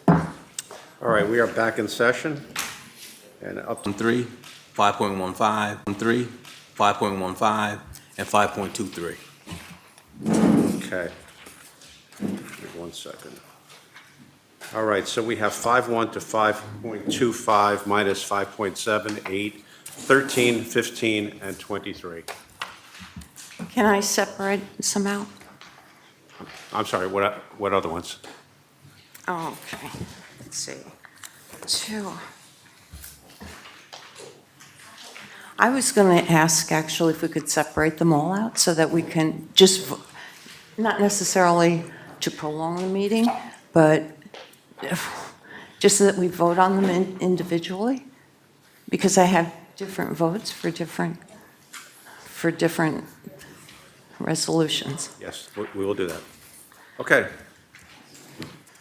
All right, we are back in session. And up to 3, 5.15, 3, 5.15, and 5.23. Okay. Give me 1 second. All right, so we have 5.1 to 5.25 minus 5.7, 8, 13, 15, and 23. Can I separate some out? I'm sorry, what other ones? Oh, okay. Let's see. 2. I was going to ask, actually, if we could separate them all out so that we can just, not necessarily to prolong the meeting, but just so that we vote on them individually, because I have different votes for different resolutions. Yes, we will do that. Okay.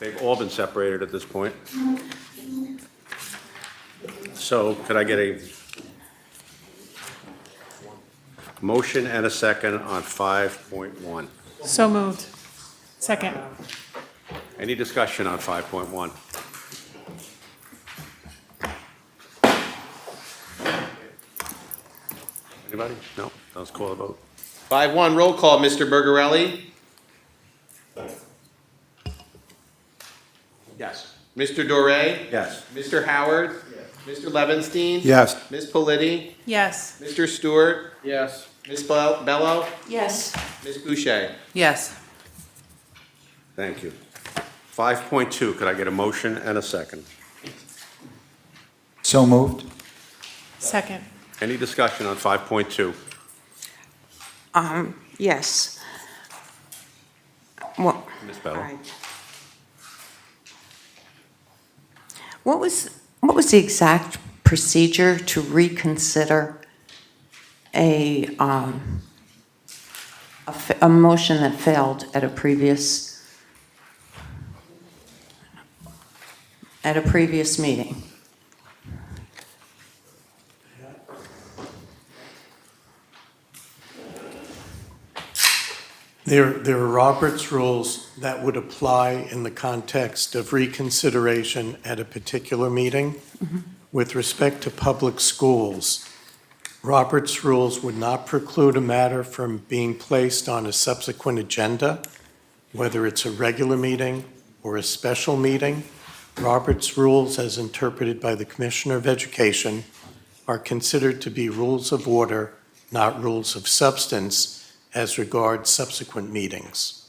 They've all been separated at this point. So could I get a motion and a second on 5.1? So moved. Second. Any discussion on 5.1? Anybody? No? Let's call the vote. 5-1, roll call, Mr. Bergarelli. Yes. Mr. Doré. Yes. Mr. Howard. Mr. Levenstein. Yes. Ms. Politi. Yes. Mr. Stewart. Yes. Ms. Bello. Yes. Ms. Boucher. Yes. Thank you. 5.2, could I get a motion and a second? So moved. Second. Any discussion on 5.2? Yes. Well, Ms. all Bello? right. What was the exact procedure to reconsider a motion that failed at a previous meeting? There are Robert's rules that would apply in the context of reconsideration at a particular meeting. With respect to public schools, Robert's rules would not preclude a matter from being placed on a subsequent agenda, whether it's a regular meeting or a special meeting. Robert's rules, as interpreted by the Commissioner of Education, are considered to be rules of order, not rules of substance, as regards subsequent meetings.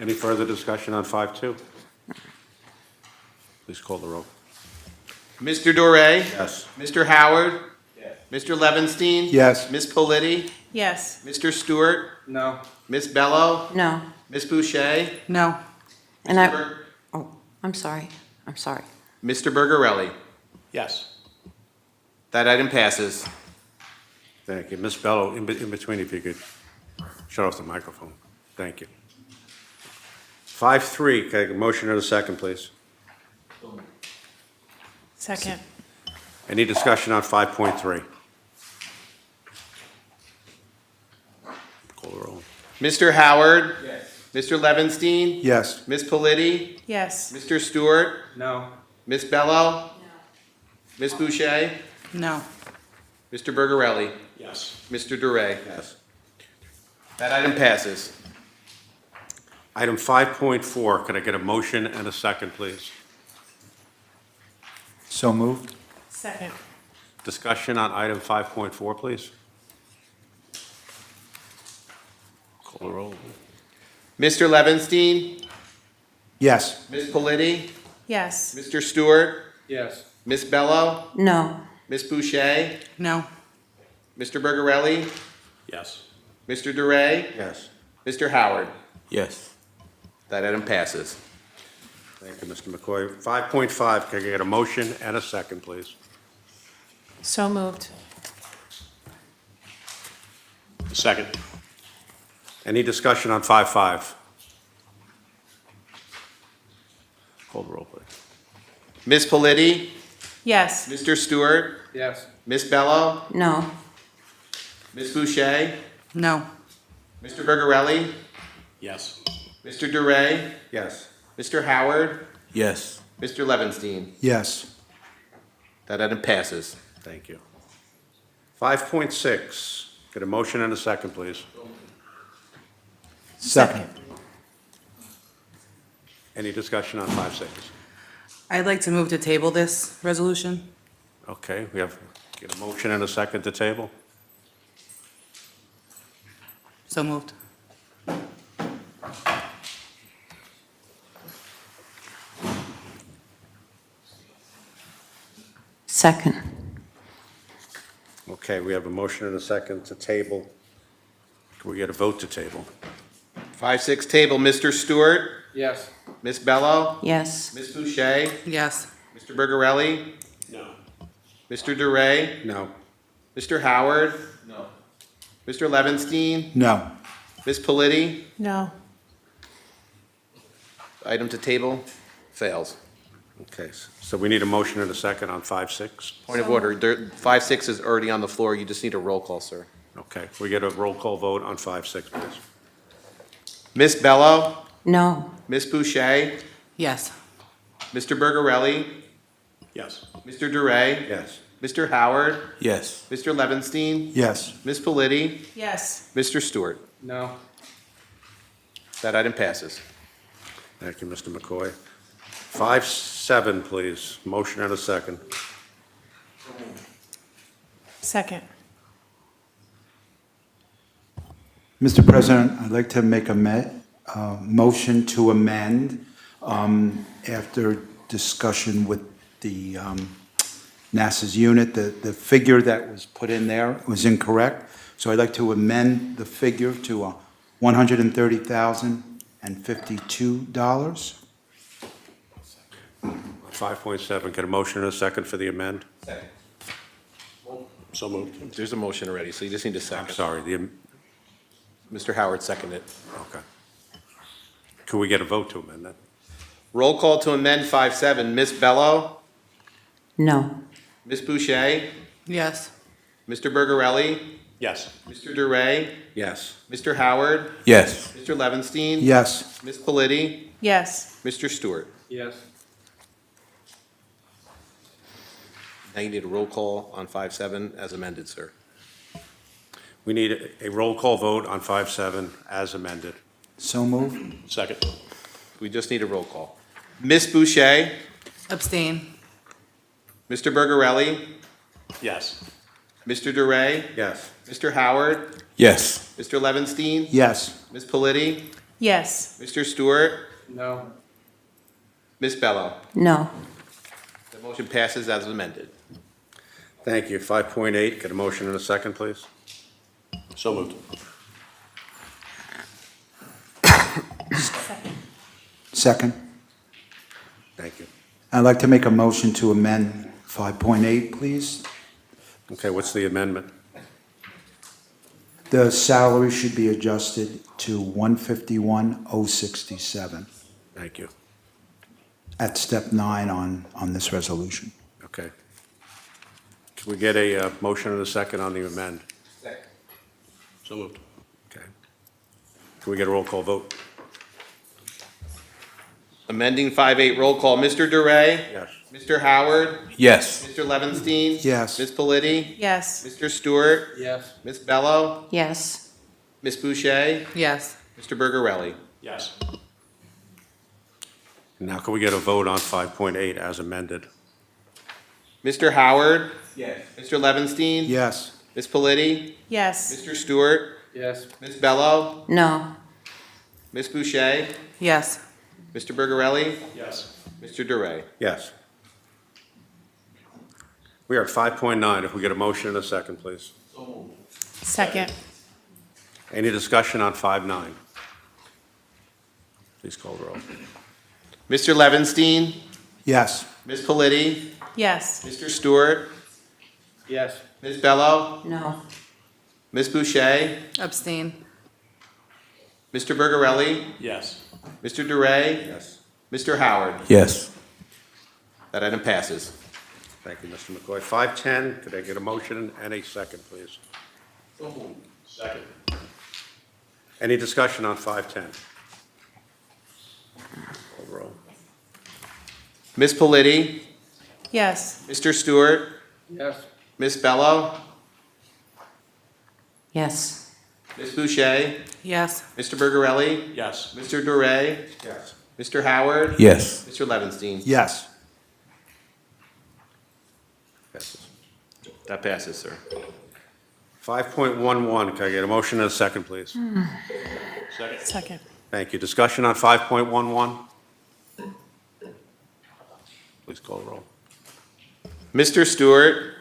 Any further discussion on 5.2? Please call the roll. Mr. Doré. Yes. Mr. Howard. Mr. Levenstein. Yes. Ms. Politi. Yes. Mr. Stewart. No. Ms. Bello. No. Ms. Boucher. No. And Mr. I'm sorry. Mr. Bergarelli. Yes. That item passes. Thank you. Ms. Bello, in between, if you could shut off the microphone. Thank you. 5.3, can I get a motion and a second, please? Second. Any discussion on 5.3? Call the roll. Mr. Howard. Mr. Levenstein. Yes. Ms. Politi. Yes. Mr. Stewart. No. Ms. Bello. Ms. Boucher. No. Mr. Bergarelli. Yes. Mr. Doré. Yes. That item passes. Item 5.4, could I get a motion and a second, please? So moved. Second. Discussion on item 5.4, please? Call the roll. Mr. Levenstein. Yes. Ms. Politi. Yes. Mr. Stewart. Yes. Ms. Bello. No. Ms. Boucher. No. Mr. Bergarelli. Yes. Mr. Doré. Yes. Mr. Howard. Yes. That item passes. Thank you, Mr. McCoy. 5.5, can I get a motion and a second, please? So moved. Second. Any discussion on 5.5? Call the roll, please. Ms. Politi. Yes. Mr. Stewart. Yes. Ms. Bello. No. Ms. Boucher. No. Mr. Bergarelli? Yes. Mr. DeRay? Yes. Mr. Howard? Yes. Mr. Levinstein? Yes. That item passes. Thank you. 5.6, get a motion and a second, please. Second. Any discussion on 5.6? I'd like to move to table this resolution. Okay, we have, get a motion and a second to table? So moved. Second. Okay, we have a motion and a second to table. Can we get a vote to table? 5-6 table, Mr. Stewart? Yes. Ms. Bello? Yes. Ms. Boucher? Yes. Mr. Bergarelli? No. Mr. DeRay? No. Mr. Howard? No. Mr. Levinstein? No. Ms. Politi? No. Item to table fails. Okay, so we need a motion and a second on 5.6? Point of order, 5-6 is already on the floor. You just need a roll call, sir. Okay, we get a roll call vote on 5.6, please. Ms. Bello? No. Ms. Boucher? Yes. Mr. Bergarelli? Yes. Mr. DeRay? Yes. Mr. Howard? Yes. Mr. Levinstein? Yes. Ms. Politi? Yes. Mr. Stewart? No. That item passes. Thank you, Mr. McCoy. 5.7, please. Motion and a second. Second. Mr. President, I'd like to make a motion to amend after discussion with the NASA's unit. The figure that was put in there was incorrect, so I'd like to amend the figure to $130,052. 5.7, get a motion and a second for the amend? Second. So moved. There's a motion already, so you just need a I'm second. sorry, Mr. Howard seconded. okay. Can we get a vote to amend that? Roll call to amend 5-7. Ms. Bello? No. Ms. Boucher? Yes. Mr. Bergarelli? Yes. Mr. DeRay? Yes. Mr. Howard? Yes. Mr. Levinstein? Yes. Ms. Politi? Yes. Mr. Stewart? Yes. Now you need a roll call on 5-7 as amended, sir. We need a roll call vote on 5.7 as amended. So moved. Second. We just need a roll call. Ms. Boucher? Abstain. Mr. Bergarelli? Yes. Mr. DeRay? Yes. Mr. Howard? Yes. Mr. Levinstein? Yes. Ms. Politi? Yes. Mr. Stewart? No. Ms. Bello? No. The motion passes as amended. Thank you. 5.8, get a motion and a second, please? So moved. Second. Thank you. I'd like to make a motion to amend 5.8, please. Okay, what's the amendment? The salary should be adjusted to 151,067 Thank you. at step 9 on this resolution. Okay. Can we get a motion and a second on the amend? Second. So moved. Okay. Can we get a roll call vote? Amending 5-8, roll call. Mr. DeRay? Yes. Mr. Howard? Yes. Mr. Levinstein? Yes. Ms. Politi? Yes. Mr. Stewart? Yes. Ms. Bello? Yes. Ms. Boucher? Yes. Mr. Bergarelli? Yes. Now can we get a vote on 5.8 as amended? Mr. Howard? Yes. Mr. Levinstein? Yes. Ms. Politi? Yes. Mr. Stewart? Yes. Ms. Bello? No. Ms. Boucher? Yes. Mr. Bergarelli? Yes. Mr. DeRay? Yes. We are at 5.9. If we get a motion and a second, please. Second. Any discussion on 5.9? Please call the roll. Mr. Levinstein? Yes. Ms. Politi? Yes. Mr. Stewart? Yes. Ms. Bello? No. Ms. Boucher? Abstain. Mr. Bergarelli? Yes. Mr. DeRay? Yes. Mr. Howard? Yes. That item passes. Thank you, Mr. McCoy. 5.10, could I get a motion and a second, please? Second. Any discussion on 510? Call the roll. Ms. Politi, Yes. Mr. Stewart, Yes. Ms. Bello, Yes. Ms. Boucher, Yes. Mr. Bergarelli, Yes. Mr. Duray, Yes. Mr. Howard, Yes. Mr. Levinstein. Yes. Passes. That passes, sir. 5.11, can I get a motion and a second, please? Second. Thank you. Discussion on 5.11? Please call the roll. Mr. Stewart,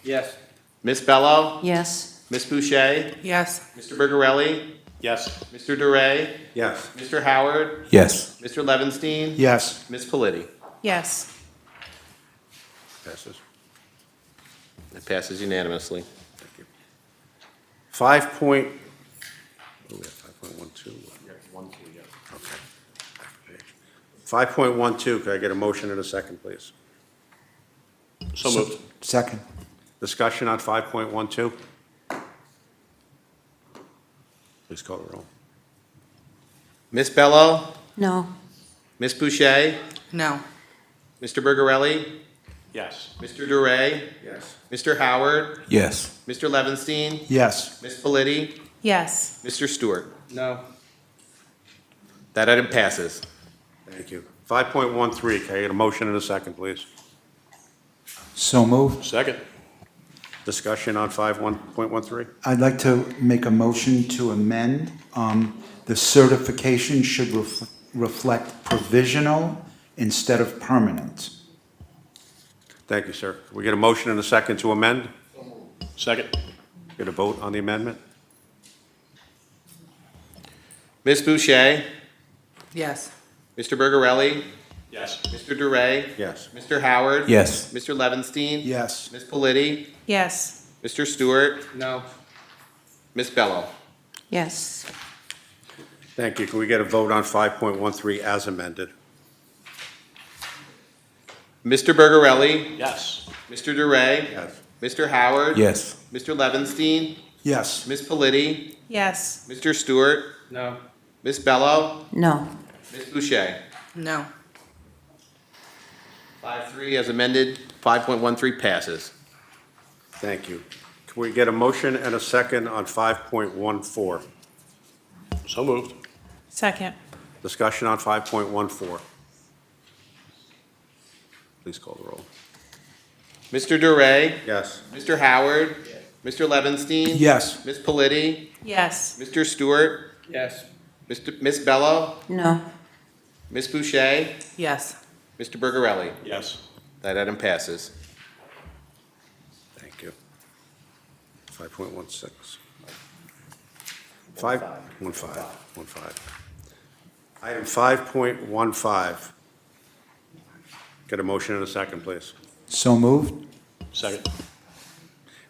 Yes. Ms. Bello, Yes. Ms. Boucher, Yes. Mr. Bergarelli, Yes. Mr. Duray, Yes. Mr. Howard, Yes. Mr. Levinstein, Yes. Ms. Politi. Yes. Passes. It passes unanimously. 5.12. Okay. 5.12, can I get a motion and a second, please? So moved. Second. Discussion on 5.12? Please call the roll. Ms. Bello, No. Ms. Boucher, No. Mr. Bergarelli, Yes. Mr. Duray, Yes. Mr. Howard, Yes. Mr. Levinstein, Yes. Ms. Politi, Yes. Mr. Stewart. No. That item passes. Thank you. 5.13, can I get a motion and a second, please? So moved. Second. Discussion on 5.13? I'd like to make a motion to amend. The certification should reflect provisional instead of permanent. Thank you, sir. Can we get a motion and a second to amend? Second. Get a vote on the amendment? Ms. Boucher, Yes. Mr. Bergarelli, Yes. Mr. Duray, Yes. Mr. Howard, Yes. Mr. Levinstein, Yes. Ms. Politi, Yes. Mr. Stewart, No. Ms. Bello. Yes. Thank you. Can we get a vote on 5.13 as amended? Mr. Bergarelli, Yes. Mr. Duray, Yes. Mr. Howard, Yes. Mr. Levinstein, Yes. Ms. Politi, Yes. Mr. Stewart, No. Ms. Bello, No. Ms. Boucher. No. 5-3 as amended, 5.13 passes. Thank you. Can we get a motion and a second on 5.14? So moved. Second. Discussion on 5.14. Please call the roll. Mr. Duray, Yes. Mr. Howard, Mr. Levinstein. Yes. Ms. Politi, Yes. Mr. Stewart, Yes. Ms. Bello, No. Ms. Boucher, Yes. Mr. Bergarelli. Yes. That item passes. Thank you. 5.16. 5.15. Item 5.15. Get a motion and a second, please. So moved. Second.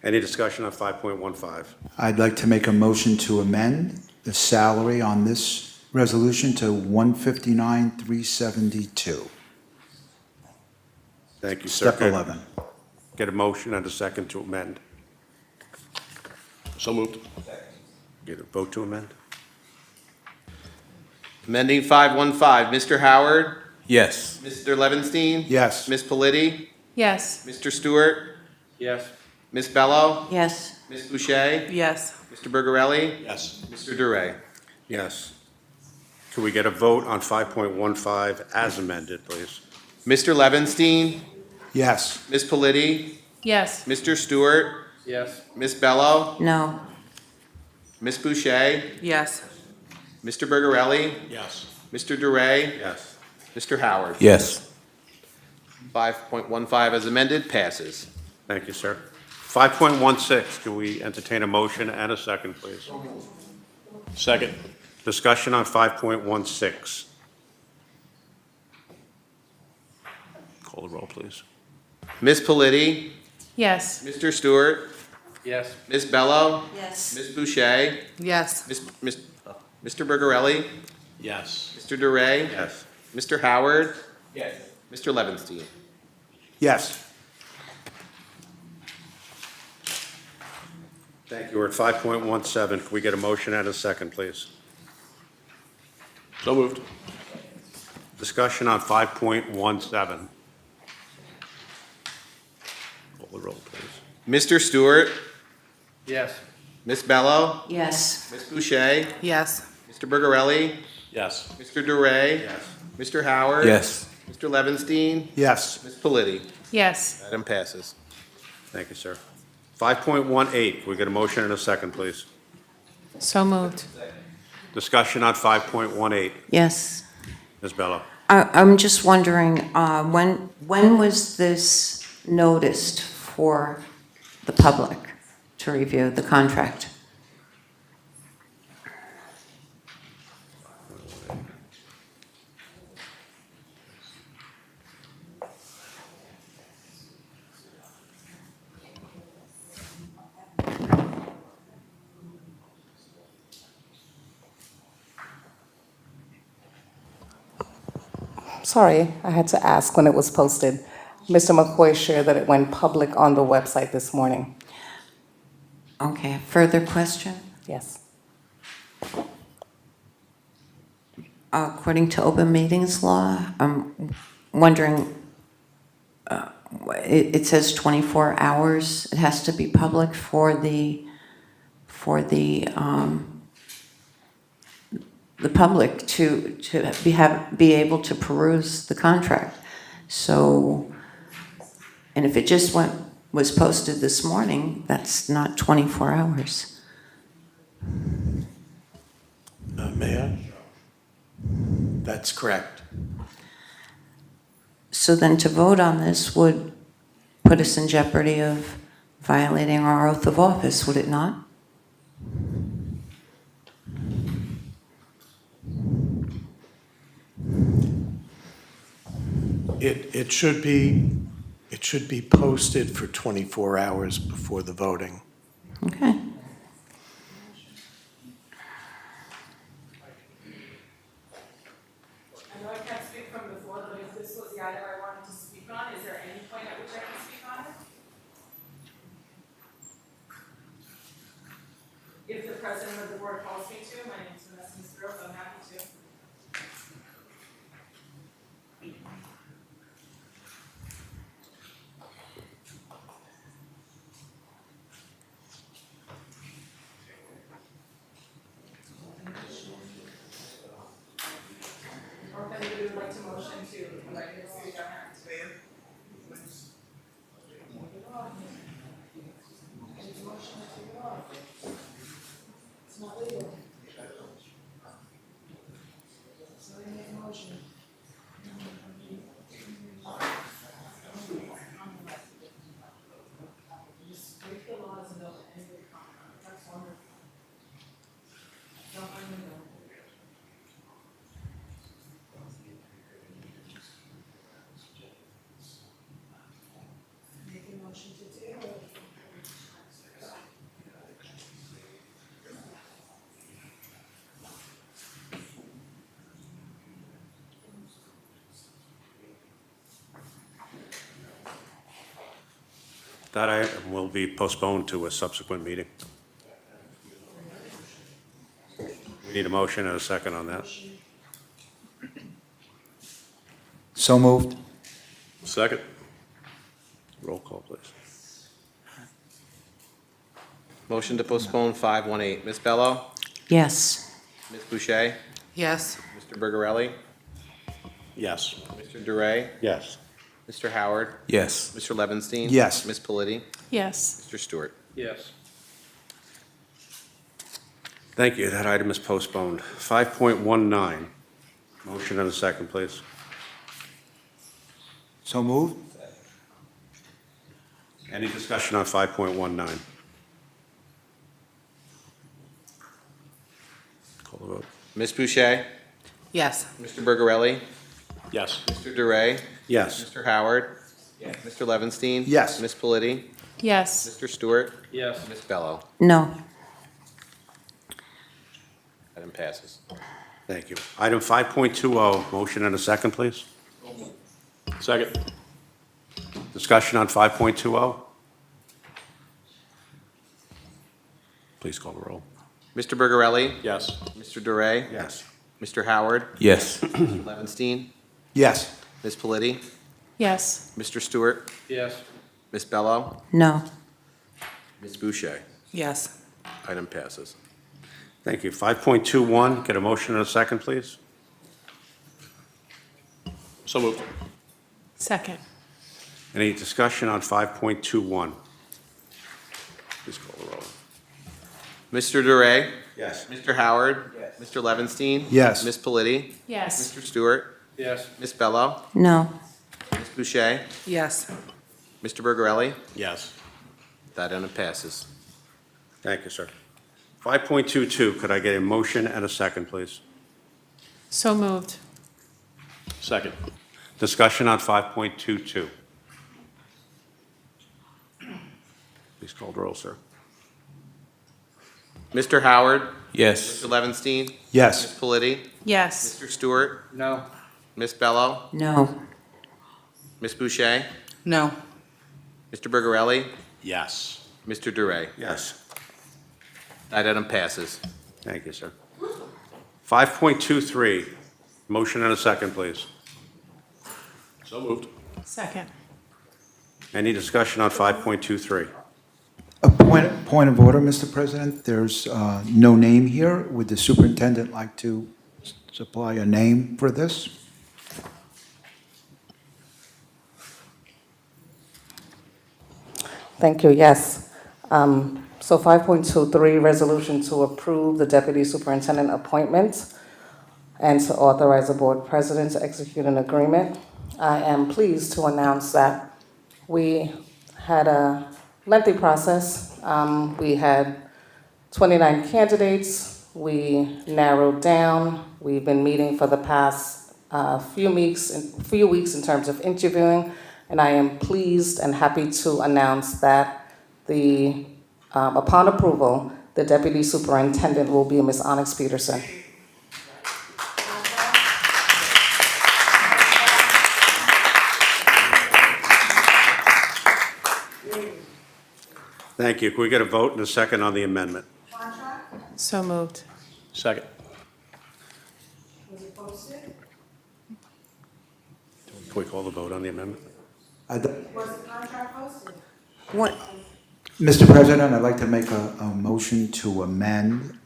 Any discussion on 5.15? I'd like to make a motion to amend the salary on this resolution to $159,372. Thank you, sir. Step 11. Get a motion and a second to amend. So moved. Get a vote to amend? Amending 515, Mr. Howard, Yes. Mr. Levinstein. Yes. Ms. Politi, Yes. Mr. Stewart, Yes. Ms. Bello, Yes. Ms. Boucher, Yes. Mr. Bergarelli, Yes. Mr. Duray. Yes. Can we get a vote on 5.15 as amended, please? Mr. Levinstein, Yes. Ms. Politi, Yes. Mr. Stewart, Yes. Ms. Bello, No. Ms. Boucher, Yes. Mr. Bergarelli, Yes. Mr. Duray, Yes. Mr. Howard. Yes. 5.15 as amended passes. Thank you, sir. 5.16, can we entertain a motion and a second, please? Second. Discussion on 5.16. Call the roll, please. Ms. Politi, Yes. Mr. Stewart, Yes. Ms. Bello, Yes. Ms. Boucher, Yes. Mr. Bergarelli, Yes. Mr. Duray, Yes. Mr. Howard, Yes. Mr. Levinstein. Yes. Thank you. We're at 5.17. Can we get a motion and a second, please? So moved. Discussion on 5.17. Call the roll, please. Mr. Stewart, Yes. Ms. Bello, Yes. Ms. Boucher, Yes. Mr. Bergarelli, Yes. Mr. Duray, Yes. Mr. Howard. Yes. Mr. Levinstein, Yes. Ms. Politi. Yes. Item passes. Thank you, sir. 5.18. Can we get a motion and a second, please? So moved. Discussion on 5.18. Yes. Ms. Bello. I'm just wondering, when was this noticed for the public to review the contract? Sorry, I had to ask when it was posted. Mr. McCoy shared that it went public on the website this morning. Okay, further question? Yes. According to open meetings law, I'm wondering, it says 24 hours, it has to be public for the public to be able to peruse the contract. So, and if it just was posted this morning, that's not 24 hours. May I? That's correct. So then to vote on this would put us in jeopardy of violating our oath of office, would it not? It should be posted for 24 hours before the voting. Okay. I know I can't speak from the floor, but if this was the item I wanted to speak on, is there any point at which I can speak on it? If the president of the board calls me to, my name is Vanessa Misgrove, I'm happy to. Or if anybody would like to motion to invite me to speak on that. It's not legal. So they make a motion. Just break the laws and don't end the contract. That's wonderful. Don't undo them. Make a motion to table. That item will be postponed to a subsequent meeting. We need a motion and a second on that. So moved. Second. Roll call, please. Motion to postpone 518. Ms. Bello, Yes. Ms. Boucher, Yes. Mr. Bergarelli, Yes. Mr. Duray, Yes. Mr. Howard, Yes. Mr. Levinstein. Yes. Ms. Politi, Yes. Mr. Stewart. Yes. Thank you. That item is postponed. 5.19. Motion and a second, please. So moved. Any discussion on 5.19? Call the vote. Ms. Boucher, Yes. Mr. Bergarelli, Yes. Mr. Duray, Yes. Mr. Howard, Mr. Levinstein. Yes. Ms. Politi, Yes. Mr. Stewart, Yes. Ms. Bello. No. Item passes. Thank you. Item 5.20, motion and a second, please. Second. Discussion on 5.20? Please call the roll. Mr. Bergarelli? Yes. Mr. Duray? Yes. Mr. Howard? Yes. Mr. Levinstein? Yes. Ms. Politi? Yes. Mr. Stewart? Yes. Ms. Bello? No. Ms. Boucher? Yes. Item passes. Thank you. 5.21, get a motion and a second, please. So moved. Second. Any discussion on 5.21? Please call the roll. Mr. Duray? Yes. Mr. Howard? Mr. Levinstein? Yes. Ms. Politi? Yes. Mr. Stewart? Yes. Ms. Bello? No. Ms. Boucher? Yes. Mr. Bergarelli? Yes. That item passes. Thank you, sir. 5.22, could I get a motion and a second, please? So moved. Second. Discussion on 5.22. Please call the roll, sir. Mr. Howard? Yes. Mr. Levinstein? Yes. Ms. Politi? Yes. Mr. Stewart? No. Ms. Bello? No. Ms. Boucher? No. Mr. Bergarelli? Yes. Mr. Duray? Yes. That item passes. Thank you, sir. 5.23, motion and a second, please. So moved. Second. Any discussion on 5.23? A point of order, Mr. President. There's no name here. Would the superintendent like to supply a name for this? Thank you, yes. So 5.23, resolution to approve the deputy superintendent appointment and to authorize the board president to execute an agreement. I am pleased to announce that we had a lengthy process. We had 29 candidates. We narrowed down. We've been meeting for the past few weeks in terms of interviewing, and I am pleased and happy to announce that upon approval, the deputy superintendent will be Ms. Onyx Peterson. Thank you. Can we get a vote and a second on the amendment? So moved. Second. Was it posted? Can we call the vote on the amendment? Was the contract posted? What? Mr. President, I'd like to make a motion to amend,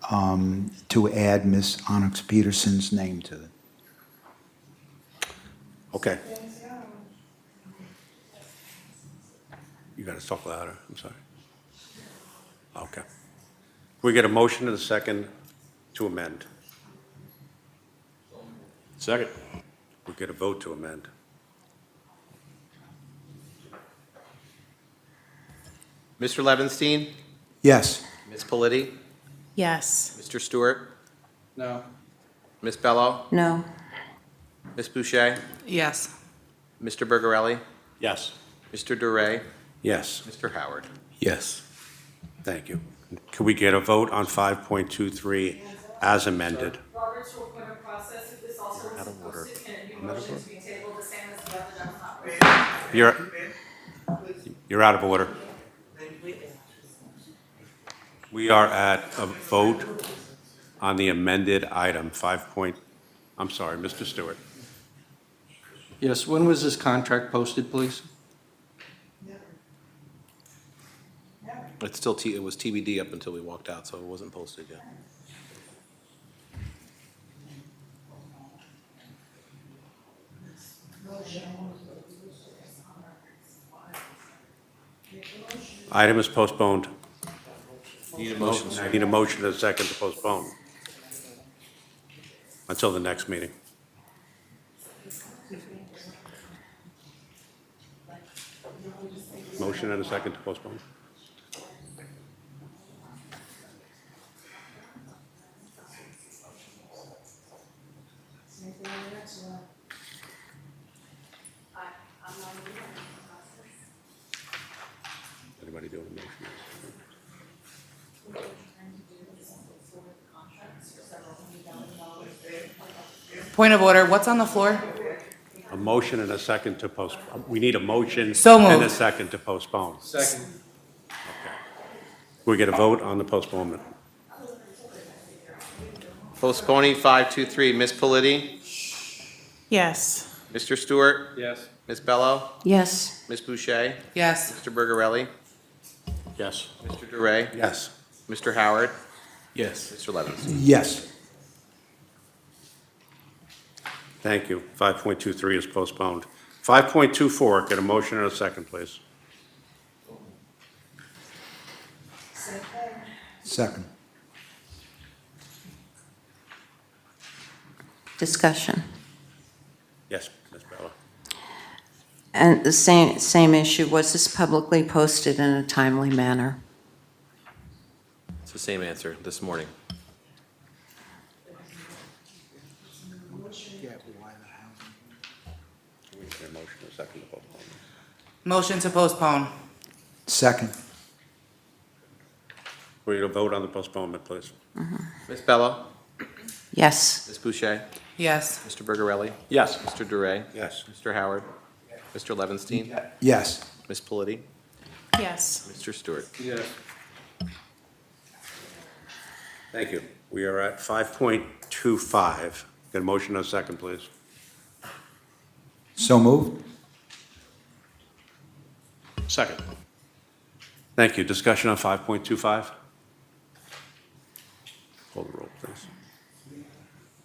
to add Ms. Onyx Peterson's name to it. Okay. You got to talk louder. I'm sorry. Okay. Can we get a motion and a second to amend? Second. We get a vote to amend. Mr. Levinstein? Yes. Ms. Politi? Yes. Mr. Stewart? No. Ms. Bello? No. Ms. Boucher? Yes. Mr. Bergarelli? Yes. Mr. Duray? Yes. Mr. Howard? Yes. Thank you. Can we get a vote on 5.23 as amended? Robert's rule point of process, if this also wasn't posted, can it be motion to be tabled the same as the other that's not posted? You're out of order. We are at a vote on the amended item, I'm sorry, Mr. Stewart. Yes, when was this contract posted, please? It's still, it was TBD up until we walked out, so it wasn't posted yet. Item is postponed. Need a motion. I need a motion and a second to postpone until the next meeting. Motion and a second to postpone. Anybody doing a motion? Point of order, what's on the floor? A motion and a second to postpone. We need a motion So and a moved. second to postpone. Second. We get a vote on the postponement. Postponing 523, Ms. Politi, Yes. Mr. Stewart, Yes. Ms. Bello, Yes. Ms. Boucher, Yes. Mr. Bergarelli, Yes. Mr. Duray, Yes. Mr. Howard, Yes. Mr. Levinson. Yes. Thank you. 5.23 is postponed. 5.24, get a motion and a second, please. Second. Discussion. Yes, Ms. Bella. And the same issue, was this publicly posted in a timely manner? It's the same answer this morning. We get a motion and a second to postpone. Motion to postpone. Second. We need a vote on the postponement, please. Ms. Bello, Yes. Ms. Boucher, Yes. Mr. Bergarelli, Yes. Mr. Duray, Yes. Mr. Howard, Mr. Levinstein, Yes. Ms. Politi, Yes. Mr. Stewart. Yes. Thank you. We are at 5.25. Get a motion and a second, please. So moved. Second. Thank you. Discussion on 5.25? Call the roll, please.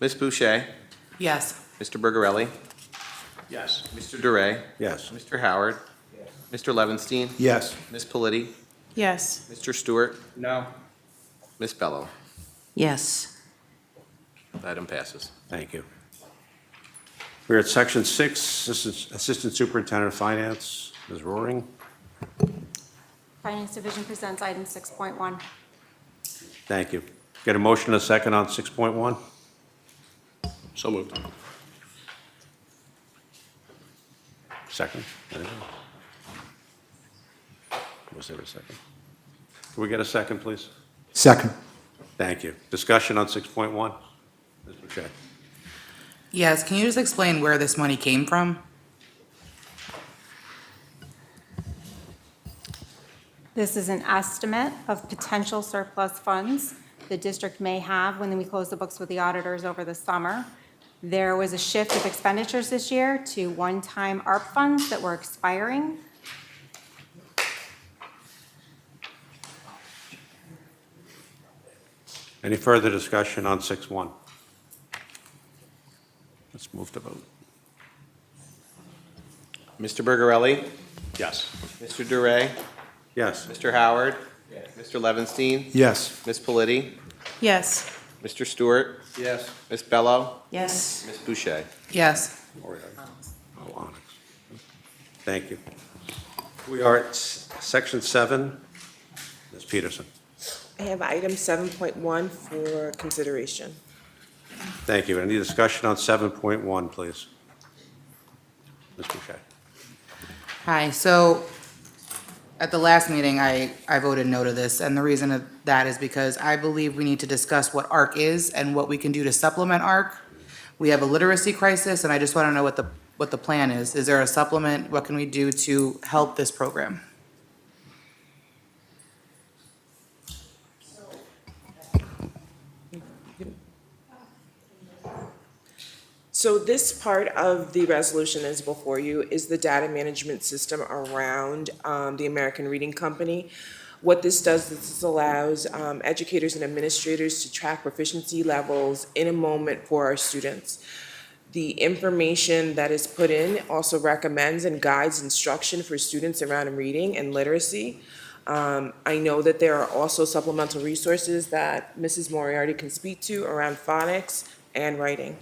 Ms. Boucher, Yes. Mr. Bergarelli, Yes. Mr. Duray, Yes. Mr. Howard, Mr. Levinstein, Yes. Ms. Politi, Yes. Mr. Stewart, No. Ms. Bello. Yes. The item passes. Thank you. We're at Section 6, Assistant Superintendent of Finance, Ms. Roaring. Finance Division presents item 6.1. Thank you. Get a motion and a second on 6.1? So moved. Second? Anyone? Was there a second? Can we get a second, please? Second. Thank you. Discussion on 6.1? Ms. Boucher. Yes. Can you just explain where this money came from? This is an estimate of potential surplus funds the district may have when we close the books with the auditors over the summer. There was a shift of expenditures this year to one-time ARP funds that were expiring. Any further discussion on 6.1? Let's move to vote. Mr. Bergarelli, Yes. Mr. Duray, Yes. Mr. Howard, Mr. Levinstein, Yes. Ms. Politi, Yes. Mr. Stewart, Yes. Ms. Bello, Yes. Ms. Boucher. Yes. Oh, Onyx. Thank you. We are at Section 7. Ms. Peterson. I have item 7.1 for consideration. Thank you. Any discussion on 7.1, please? Ms. Boucher. Hi. So at the last meeting, I voted no to this, and the reason of that is because I believe we need to discuss what ARC is and what we can do to supplement ARC. We have a literacy crisis, and I just want to know what the plan is. Is there a supplement? What can we do to help this program? So this part of the resolution is before you is the data management system around the American Reading Company. What this does is this allows educators and administrators to track proficiency levels in a moment for our students. The information that is put in also recommends and guides instruction for students around reading and literacy. I know that there are also supplemental resources that Mrs. Moriarty can speak to around phonics and writing.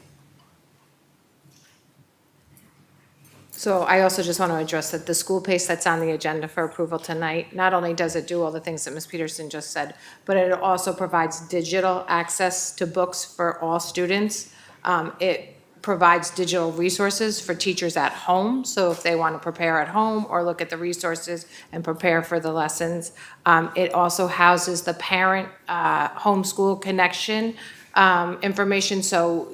So I also just want to address that the school pace that's on the agenda for approval tonight, not only does it do all the things that Ms. Peterson just said, but it also provides digital access to books for all students. It provides digital resources for teachers at home, so if they want to prepare at home or look at the resources and prepare for the lessons. It also houses the parent homeschool connection information, so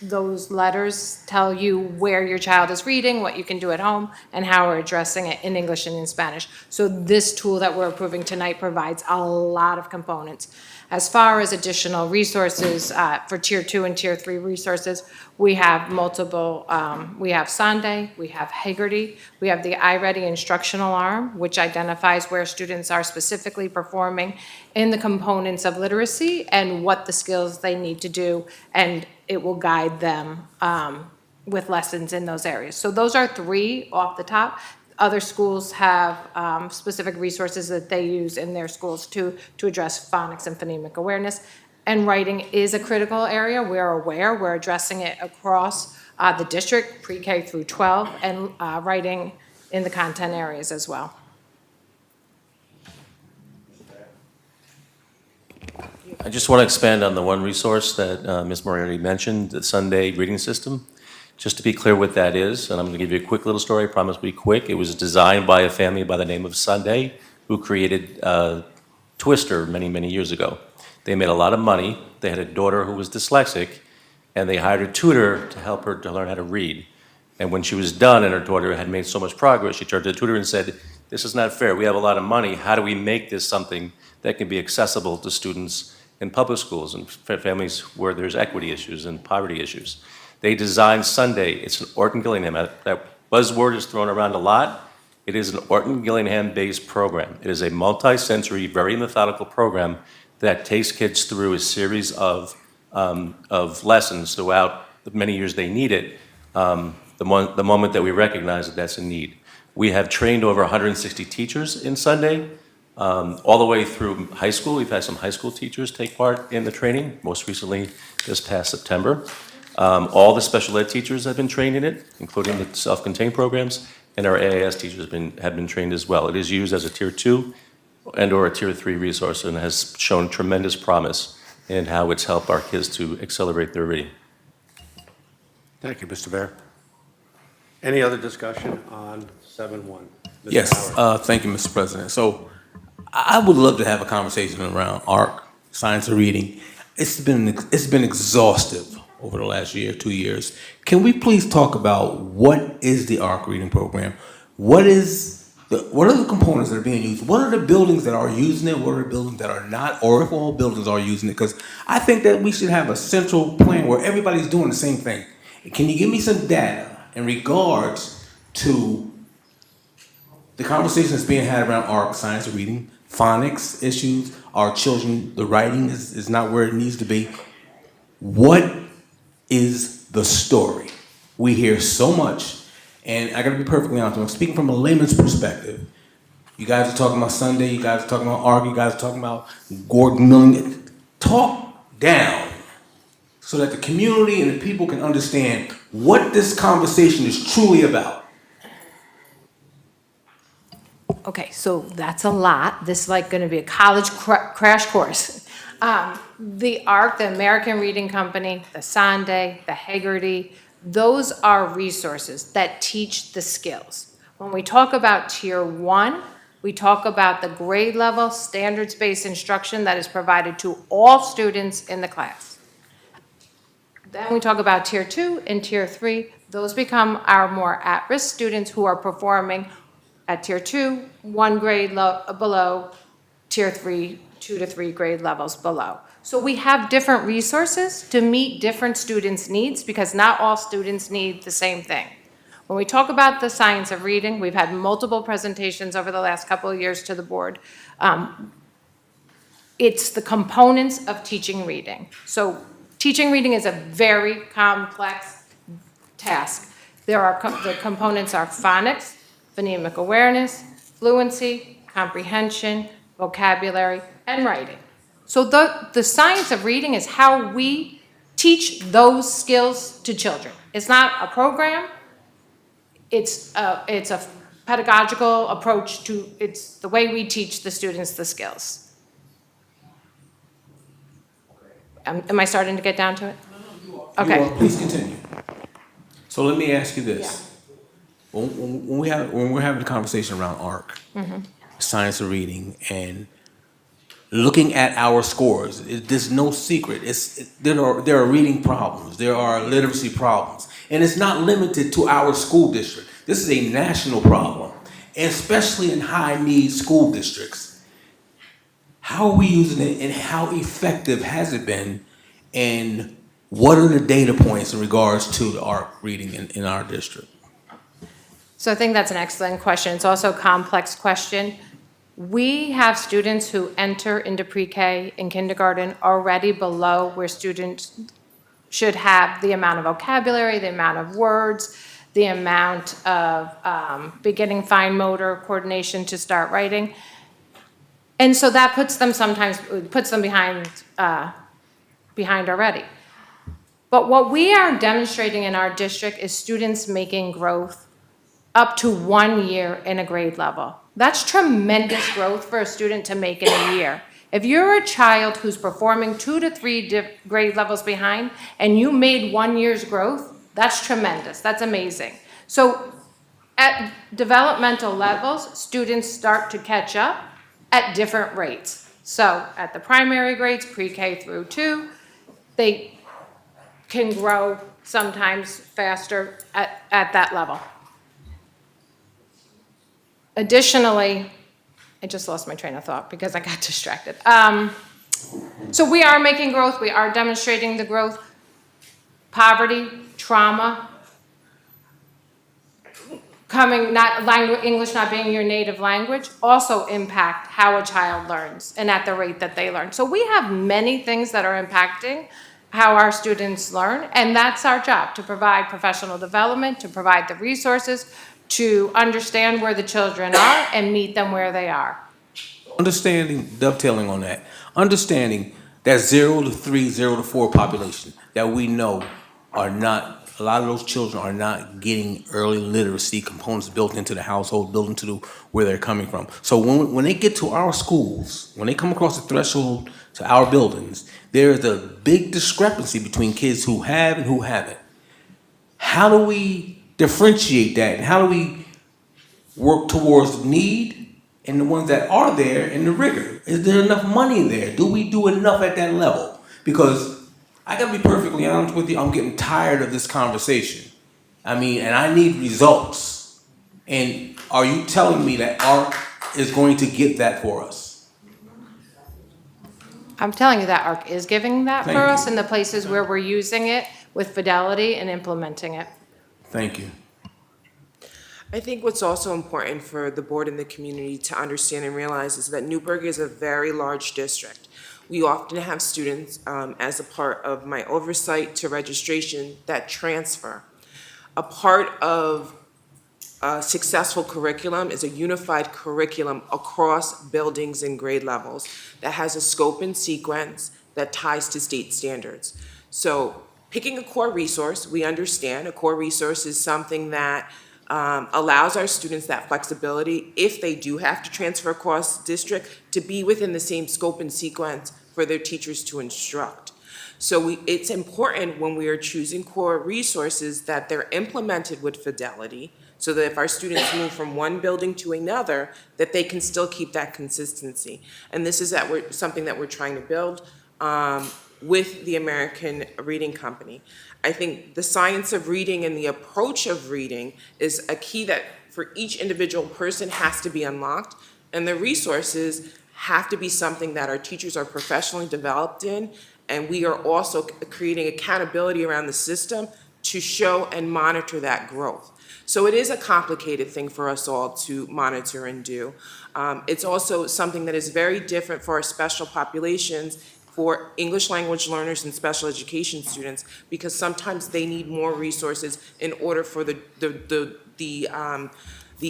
those letters tell you where your child is reading, what you can do at home, and how we're addressing it in English and in Spanish. So this tool that we're approving tonight provides a lot of components. As far as additional resources for Tier 2 and Tier 3 resources, we have multiple, we have Sunday, we have Haggerty, we have the iReady instructional arm, which identifies where students are specifically performing in the components of literacy and what the skills they need to do, and it will guide them with lessons in those areas. So those are 3 off the top. Other schools have specific resources that they use in their schools to address phonics and phonemic awareness. And writing is a critical area. We're aware. We're addressing it across the district, pre-K through 12, and writing in the content areas as well. I just want to expand on the one resource that Ms. Moriarty mentioned, the Sunday reading system. Just to be clear what that is, and I'm going to give you a quick little story, I promise to be quick. It was designed by a family by the name of Sunday, who created Twister many, many years ago. They made a lot of money. They had a daughter who was dyslexic, and they hired a tutor to help her to learn how to read. And when she was done and her daughter had made so much progress, she turned to the tutor and said, "This is not fair. We have a lot of money. How do we make this something that can be accessible to students in public schools and families where there's equity issues and poverty issues?" They designed Sunday. It's an Orton Gillingham. That buzzword is thrown around a lot. It is an Orton Gillingham-based program. It is a multi-sensory, very methodical program that takes kids through a series of lessons throughout the many years they need it, the moment that we recognize that that's a need. We have trained over 160 teachers in Sunday, all the way through high school. We've had some high school teachers take part in the training, most recently this past September. All the special ed teachers have been trained in it, including the self-contained programs, and our AIS teachers have been trained as well. It is used as a Tier 2 and/or a Tier 3 resource and has shown tremendous promise in how it's helped our kids to accelerate their reading. Thank you, Mr. Bear. Any other discussion on 7.1? Yes, thank you, Mr. President. So I would love to have a conversation around ARC, science of reading. It's been exhaustive over the last year, 2 years. Can we please talk about what is the ARC reading program? What are the components that are being used? What are the buildings that are using it? What are the buildings that are not? Or if all buildings are using it? Because I think that we should have a central plan where everybody's doing the same thing. Can you give me some data in regards to the conversation that's being had around ARC, science of reading, phonics issues, our children, the writing is not where it needs to be. What is the story? We hear so much, and I gotta be perfectly honest, I'm speaking from a layman's perspective. You guys are talking about Sunday, you guys are talking about ARC, you guys are talking about Gordon Milling. Talk down so that the community and the people can understand what this conversation is truly about. Okay, so that's a lot. This is like going to be a college crash course. The ARC, the American Reading Company, the Sunday, the Haggerty, those are resources that teach the skills. When we talk about Tier 1, we talk about the grade level standards-based instruction that is provided to all students in the class. Then we talk about Tier 2 and Tier 3. Those become our more at-risk students who are performing at Tier 2, 1 grade below, Tier 3, 2 to 3 grade levels below. So we have different resources to meet different students' needs because not all students need the same thing. When we talk about the science of reading, we've had multiple presentations over the last couple of years to the board. It's the components of teaching reading. So teaching reading is a very complex task. The components are phonics, phonemic awareness, fluency, comprehension, vocabulary, and writing. So the science of reading is how we teach those skills to children. It's not a program. It's a pedagogical approach to, it's the way we teach the students the skills. Am I starting to get down to it? Okay. Please continue. So let me ask you this. When we're having a conversation around ARC, science of reading, and looking at our scores. There's no secret. There are reading problems. There are literacy problems. And it's not limited to our school district. This is a national problem, especially in high-need school districts. How are we using it, and how effective has it been, and what are the data points in regards to the ARC reading in our district? So I think that's an excellent question. It's also a complex question. We have students who enter into pre-K and kindergarten already below where students should have the amount of vocabulary, the amount of words, the amount of beginning fine motor coordination to start writing. And so that puts them behind already. But what we are demonstrating in our district is students making growth up to 1 year in a grade level. That's tremendous growth for a student to make in a year. If you're a child who's performing 2 to 3 grade levels behind and you made 1 year's growth, that's tremendous, that's amazing. So at developmental levels, students start to catch up at different rates. So at the primary grades, pre-K through 2, they can grow sometimes faster at that level. Additionally, I just lost my train of thought because I got distracted. So we are making growth, we are demonstrating the growth. Poverty, trauma, English not being your native language also impact how a child learns and at the rate that they learn. So we have many things that are impacting how our students learn, and that's our job, to provide professional development, to provide the resources, to understand where the children are and meet them where they are. Dovetailing on that, understanding that 0 to 3, 0 to 4 population that we know are not, a lot of those children are not getting early literacy components built into the household, built into where they're coming from. So when they get to our schools, when they come across the threshold to our buildings, there's a big discrepancy between kids who have and who haven't. How do we differentiate that, and how do we work towards the need and the ones that are there and the rigor? Is there enough money there? Do we do enough at that level? Because I gotta be perfectly honest with you, I'm getting tired of this conversation. I mean, and I need results. And are you telling me that ARC is going to get that for us? I'm telling you that ARC is giving that Thank for you. us in the places where we're using it with fidelity and implementing it. Thank you. I think what's also important for the board and the community to understand and realize is that Newburgh is a very large district. We often have students, as a part of my oversight to registration, that transfer. A part of a successful curriculum is a unified curriculum across buildings and grade levels that has a scope and sequence that ties to state standards. So picking a core resource, we understand a core resource is something that allows our students that flexibility, if they do have to transfer across district, to be within the same scope and sequence for their teachers to instruct. So it's important when we are choosing core resources that they're implemented with fidelity, so that if our students move from one building to another, that they can still keep that consistency. And this is something that we're trying to build with the American Reading Company. I think the science of reading and the approach of reading is a key that for each individual person has to be unlocked, and the resources have to be something that our teachers are professionally developed in, and we are also creating accountability around the system to show and monitor that growth. So it is a complicated thing for us all to monitor and do. It's also something that is very different for our special populations, for English language learners and special education students, because sometimes they need more resources in order for the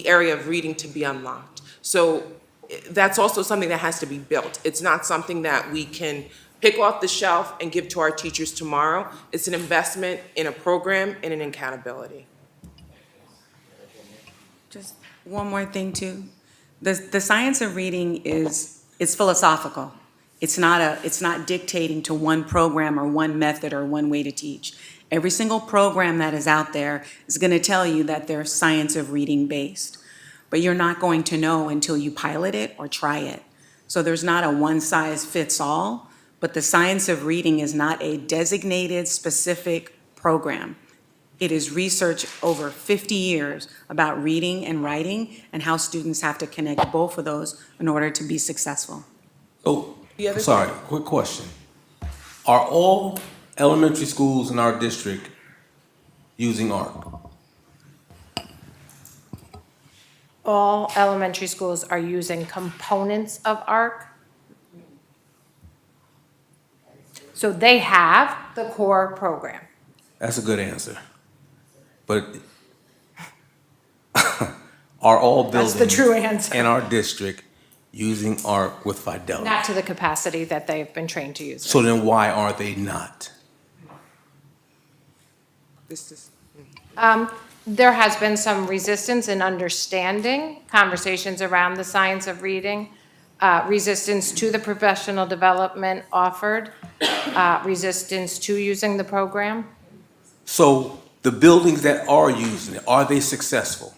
area of reading to be unlocked. So that's also something that has to be built. It's not something that we can pick off the shelf and give to our teachers tomorrow. It's an investment in a program and in accountability. Just one more thing too. The science of reading is philosophical. It's not dictating to one program or one method or one way to teach. Every single program that is out there is going to tell you that they're science of reading based, but you're not going to know until you pilot it or try it. So there's not a one-size-fits-all, but the science of reading is not a designated, specific program. It is research over 50 years about reading and writing and how students have to connect both of those in order to be successful. Oh, The other sorry, quick question. Are all elementary schools in our district using ARC? All elementary schools are using components of ARC. So they have the core program. That's a good answer. But are all That's buildings the true answer. in our district using ARC with fidelity? Not to the capacity that they've been trained to use it. So then why are they not? This is, There has been some resistance in understanding conversations around the science of reading, resistance to the professional development offered, resistance to using the program. So the buildings that are using it, are they successful?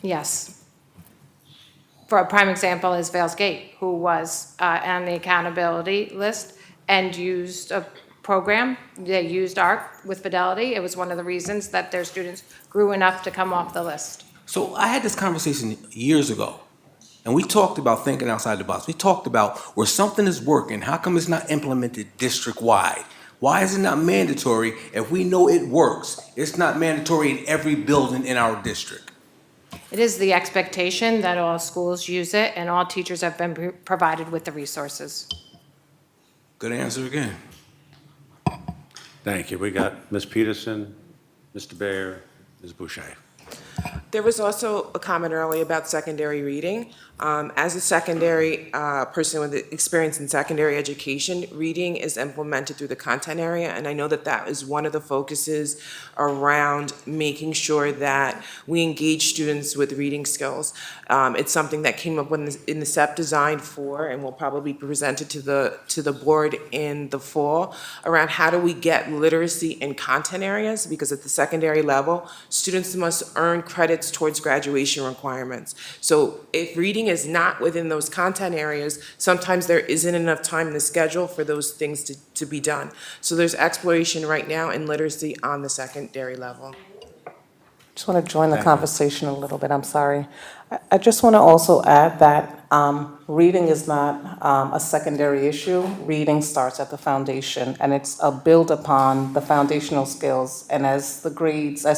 Yes. For a prime example is Vales Gate, who was on the accountability list and used a program. They used ARC with fidelity. It was one of the reasons that their students grew enough to come off the list. So I had this conversation years ago, and we talked about thinking outside the box. We talked about where something is working, how come it's not implemented district-wide? Why is it not mandatory if we know it works? It's not mandatory in every building in our district. It is the expectation that all schools use it and all teachers have been provided with the resources. Good answer again. Thank you. We got Ms. Peterson, Mr. Baer, Ms. Boucher. There was also a comment earlier about secondary reading. As a secondary person with experience in secondary education, reading is implemented through the content area, and I know that that is one of the focuses around making sure that we engage students with reading skills. It's something that came up in the SEP Design 4 and will probably be presented to the board in the fall around how do we get literacy in content areas, because at the secondary level, students must earn credits towards graduation requirements. So if reading is not within those content areas, sometimes there isn't enough time in the schedule for those things to be done. So there's exploration right now in literacy on the secondary level. Just want to join the conversation a little bit, I'm sorry. I just want to also add that reading is not a secondary issue. Reading starts at the foundation, and it's a build upon the foundational skills. And as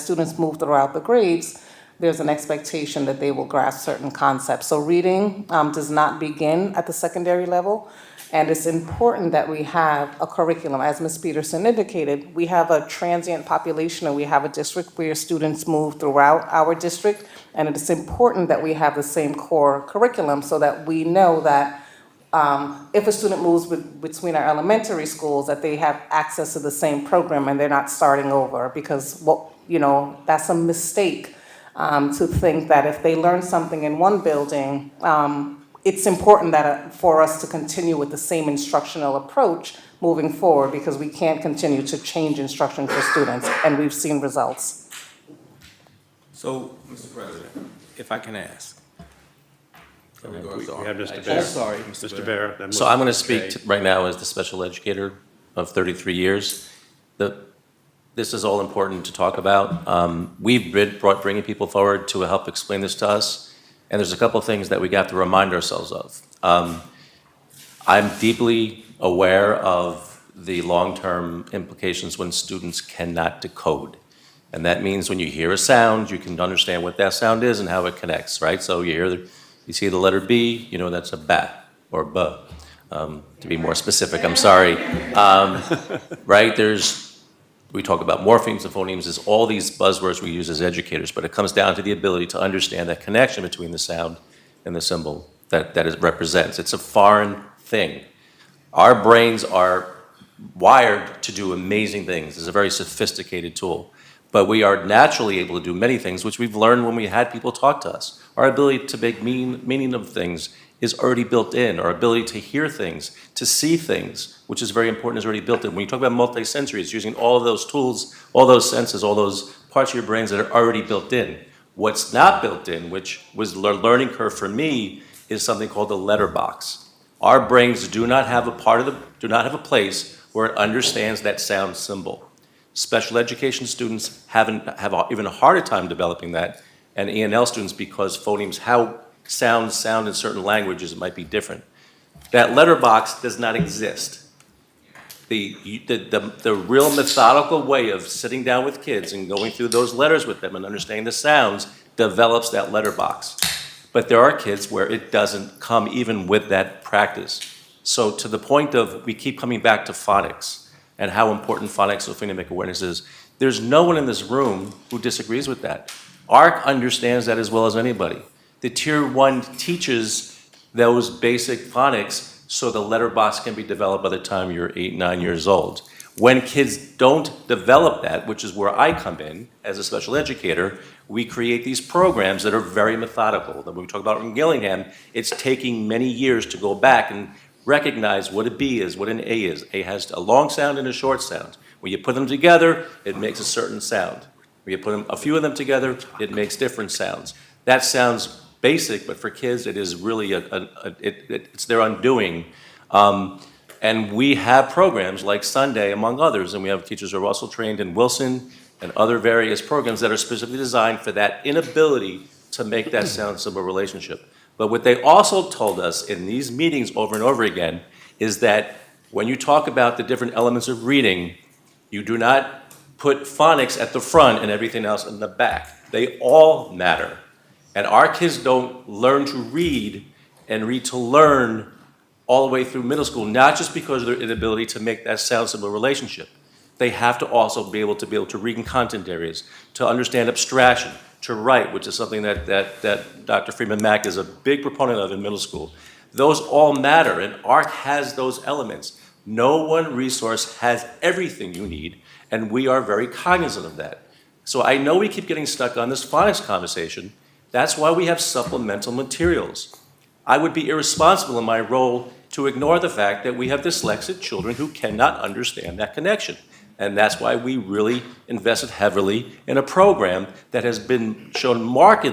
students move throughout the grades, there's an expectation that they will grasp certain concepts. So reading does not begin at the secondary level. And it's important that we have a curriculum. As Ms. Peterson indicated, we have a transient population, and we have a district where students move throughout our district. And it is important that we have the same core curriculum so that we know that if a student moves between our elementary schools, that they have access to the same program and they're not starting over. Because that's a mistake to think that if they learn something in one building, it's important that for us to continue with the same instructional approach moving forward, because we can't continue to change instruction for students, and we've seen results. So, Mr. President, if I can ask. We have Mr. Baer. Sorry, Mr. Baer. then So I'm going to Boucher. speak right now as the special educator of 33 years. This is all important to talk about. We've been bringing people forward to help explain this to us, and there's a couple of things that we have to remind ourselves of. I'm deeply aware of the long-term implications when students cannot decode. And that means when you hear a sound, you can understand what that sound is and how it connects, right? So you see the letter B, you know that's a bat or B. To be more specific, I'm sorry. Right, we talk about morphemes and phonemes, there's all these buzzwords we use as educators, but it comes down to the ability to understand that connection between the sound and the symbol that it represents. It's a foreign thing. Our brains are wired to do amazing things. It's a very sophisticated tool. But we are naturally able to do many things, which we've learned when we had people talk to us. Our ability to make meaning of things is already built in. Our ability to hear things, to see things, which is very important, is already built in. When you talk about multisensory, it's using all of those tools, all those senses, all those parts of your brains that are already built in. What's not built in, which was the learning curve for me, is something called the letterbox. Our brains do not have a place where it understands that sound symbol. Special education students have even a harder time developing that, and E&L students, because phonemes, how sounds sound in certain languages, it might be different. That letterbox does not exist. The real methodical way of sitting down with kids and going through those letters with them and understanding the sounds develops that letterbox. But there are kids where it doesn't come even with that practice. So to the point of, we keep coming back to phonics and how important phonics or phonemic awareness is, there's no one in this room who disagrees with that. ARC understands that as well as anybody. The Tier 1 teaches those basic phonics so the letterbox can be developed by the time you're 8, 9 years old. When kids don't develop that, which is where I come in as a special educator, we create these programs that are very methodical. When we talk about in Gillingham, it's taking many years to go back and recognize what a B is, what an A is. A has a long sound and a short sound. When you put them together, it makes a certain sound. When you put a few of them together, it makes different sounds. That sounds basic, but for kids, it is really it's their undoing. And we have programs like Sunday, among others, and we have teachers who are also trained in Wilson and other various programs that are specifically designed for that inability to make that sound symbol relationship. But what they also told us in these meetings over and over again is that when you talk about the different elements of reading, you do not put phonics at the front and everything else in the back. They all matter. And our kids don't learn to read and read to learn all the way through middle school, not just because of their inability to make that sound symbol relationship. They have to also be able to read in content areas, to understand abstraction, to write, which is something that Dr. Freeman Mack is a big proponent of in middle school. Those all matter, and ARC has those elements. No one resource has everything you need, and we are very cognizant of that. So I know we keep getting stuck on this phonics conversation. That's why we have supplemental materials. I would be irresponsible in my role to ignore the fact that we have dyslexic children who cannot understand that connection. And that's why we really invested heavily in a program that has been shown marked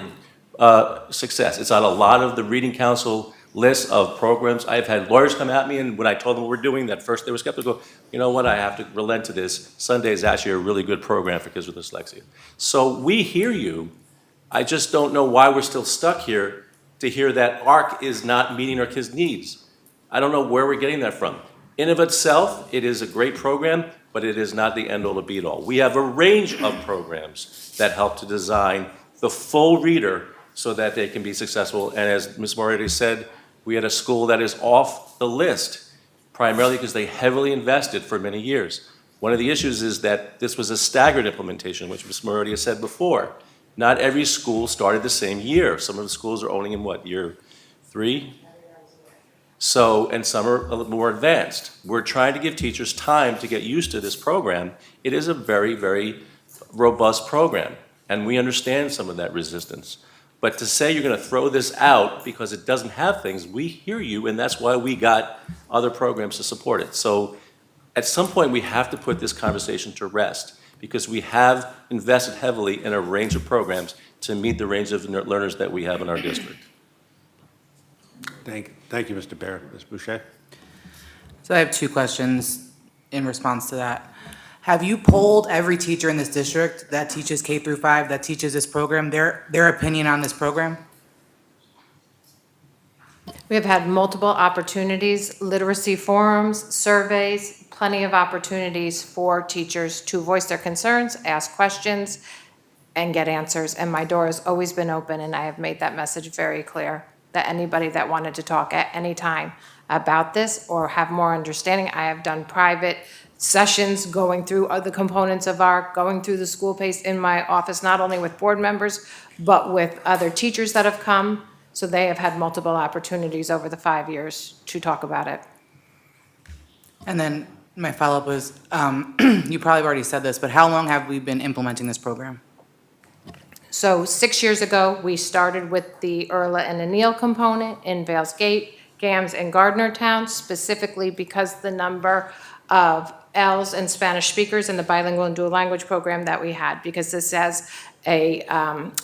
success. It's on a lot of the Reading Council lists of programs. I've had lawyers come at me, and when I told them what we're doing, at first they were skeptical. You know what, I have to relent to this. Sunday is actually a really good program for kids with dyslexia. So we hear you. I just don't know why we're still stuck here to hear that ARC is not meeting our kids' needs. I don't know where we're getting that from. In of itself, it is a great program, but it is not the end-all to be-all. We have a range of programs that help to design the full reader so that they can be successful. And as Ms. Moriarty said, we had a school that is off the list, primarily because they heavily invested for many years. One of the issues is that this was a staggered implementation, which Ms. Moriarty has said before. Not every school started the same year. Some of the schools are only in what, year 3? So, and some are a little more advanced. We're trying to give teachers time to get used to this program. It is a very, very robust program, and we understand some of that resistance. But to say you're going to throw this out because it doesn't have things, we hear you, and that's why we got other programs to support it. So at some point, we have to put this conversation to rest, because we have invested heavily in a range of programs to meet the range of learners that we have in our district. Thank you, Mr. Baer. Ms. Boucher? So I have 2 questions in response to that. Have you polled every teacher in this district that teaches K through 5, that teaches this program, their opinion on this program? We have had multiple opportunities, literacy forums, surveys, plenty of opportunities for teachers to voice their concerns, ask questions, and get answers. And my door has always been open, and I have made that message very clear that anybody that wanted to talk at any time about this or have more understanding, I have done private sessions going through other components of ARC, going through the school pace in my office, not only with board members, but with other teachers that have come. So they have had multiple opportunities over the 5 years to talk about it. And then my follow-up was, you probably already said this, but how long have we been implementing this program? So 6 years ago, we started with the Erla and Anil component in Vales Gate, Gams, and Gardnertown, specifically because the number of L's and Spanish speakers in the bilingual and dual language program that we had, because this has a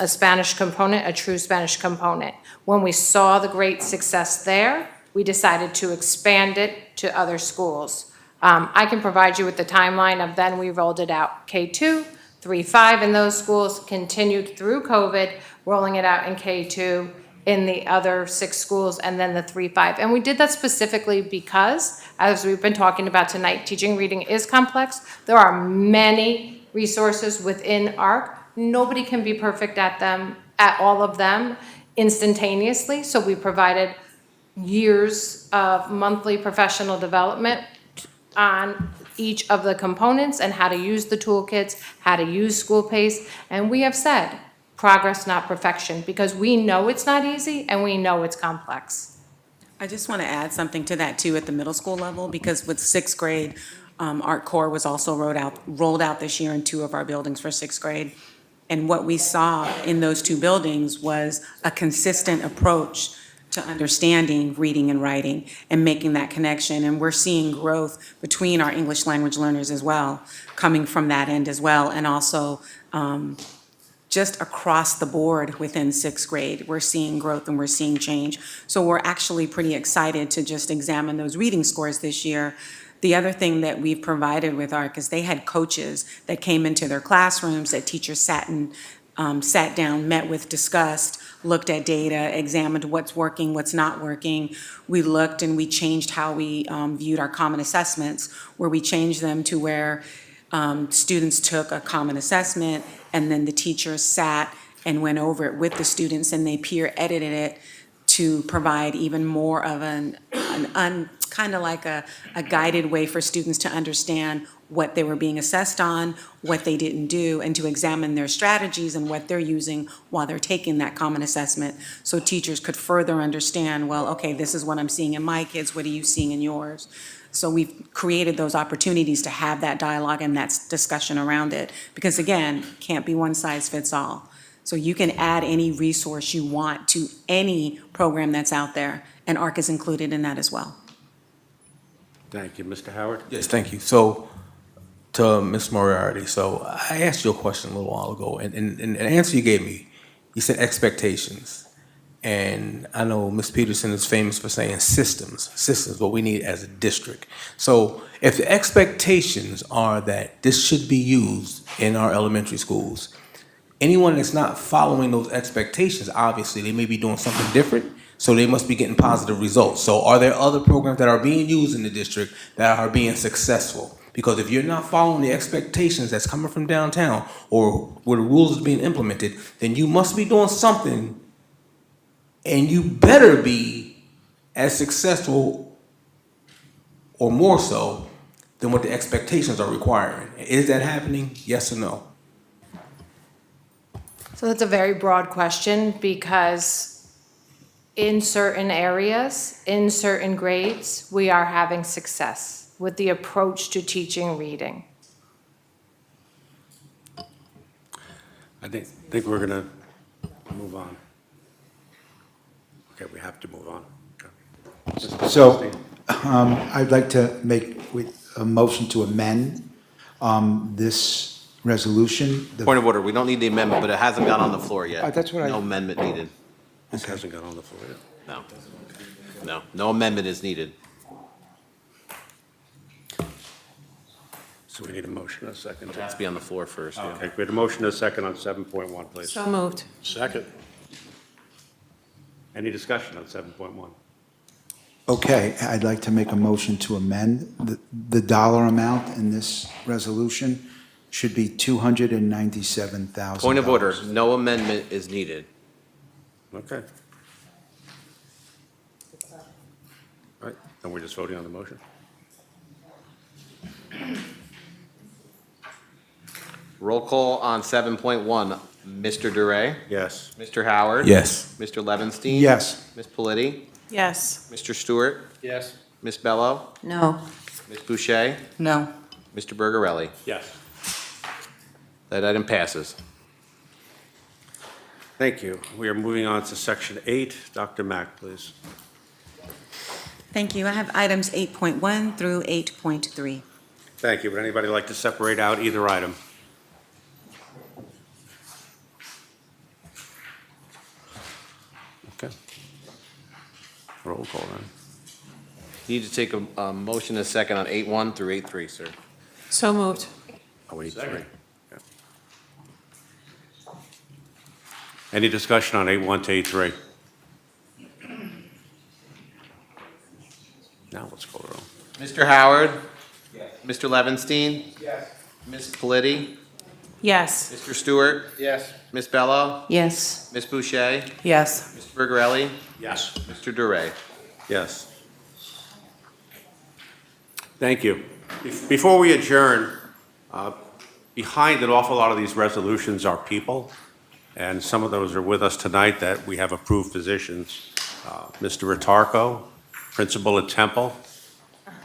Spanish component, a true Spanish component. When we saw the great success there, we decided to expand it to other schools. I can provide you with the timeline of then we rolled it out K2, 3, 5 in those schools, continued through COVID, rolling it out in K2 in the other 6 schools, and then the 3, 5. And we did that specifically because, as we've been talking about tonight, teaching reading is complex. There are many resources within ARC. Nobody can be perfect at them, at all of them instantaneously. So we provided years of monthly professional development on each of the components and how to use the toolkits, how to use school pace. And we have said, progress, not perfection, because we know it's not easy and we know it's complex. I just want to add something to that too at the middle school level, because with 6th grade, Art Core was also rolled out this year in 2 of our buildings for 6th grade. And what we saw in those 2 buildings was a consistent approach to understanding reading and writing and making that connection. And we're seeing growth between our English language learners as well, coming from that end as well. And also just across the board within 6th grade, we're seeing growth and we're seeing change. So we're actually pretty excited to just examine those reading scores this year. The other thing that we've provided with ARC is they had coaches that came into their classrooms that teachers sat down, met with, discussed, looked at data, examined what's working, what's not working. We looked and we changed how we viewed our common assessments, where we changed them to where students took a common assessment and then the teachers sat and went over it with the students and they peer edited it to provide even more of kind of like a guided way for students to understand what they were being assessed on, what they didn't do, and to examine their strategies and what they're using while they're taking that common assessment. So teachers could further understand, well, okay, this is what I'm seeing in my kids, what are you seeing in yours? So we've created those opportunities to have that dialogue and that discussion around it. Because again, can't be one size fits all. So you can add any resource you want to any program that's out there, and ARC is included in that as well. Thank you. Mr. Howard? Yes, thank you. So, to Ms. Moriarty, so I asked you a question a little while ago, and the answer you gave me, you said expectations. And I know Ms. Peterson is famous for saying systems, what we need as a district. So if the expectations are that this should be used in our elementary schools, anyone that's not following those expectations, obviously, they may be doing something different, so they must be getting positive results. So are there other programs that are being used in the district that are being successful? Because if you're not following the expectations that's coming from downtown or where the rules are being implemented, then you must be doing something, and you better be as successful or more so than what the expectations are requiring. Is that happening? Yes or no? So that's a very broad question because in certain areas, in certain grades, we are having success with the approach to teaching reading. I think we're going to move on. Okay, we have to move on. Okay. So I'd like to make a motion to amend this resolution. Point of order, we don't need the amendment, but it hasn't gone on the floor yet. That's what No amendment needed. This hasn't got on the floor yet. No amendment is needed. So we need a motion and a second. It has to be on the floor first, yeah. Okay, we had a motion and a second on 7.1, please. So moved. Second. Any discussion on 7.1? Okay, I'd like to make a motion to amend. The dollar amount in this resolution should be $297,000. Point of order, no amendment is needed. Okay. All right, then we're just voting on the motion. Roll call on 7.1. Mr. Duray? Yes. Mr. Howard? Yes. Mr. Levenstein? Yes. Ms. Politi? Yes. Mr. Stewart? Yes. Ms. Bello? No. Ms. Boucher? No. Mr. Bergarelli? Yes. That item passes. Thank you. We are moving on to section 8. Dr. Mack, please. Thank you. I have items 8.1 through 8.3. Thank you. Would anybody like to separate out either item? Okay. Roll call then. Need to take a motion and a second on 8.1 through 8.3, sir. So moved. Oh, 8.3. Yeah. Any discussion on 8.1 to 8.3? Now let's go around. Mr. Howard? Yes. Mr. Levinstein? Yes. Ms. Politi? Yes. Mr. Stewart? Yes. Ms. Bello? Yes. Ms. Boucher? Yes. Mr. Bergarelli? Yes. Mr. Duray? Yes. Thank you. Before we adjourn, behind an awful lot of these resolutions are people, and some of those are with us tonight that we have approved positions. Mr. Retarco, principal at Temple.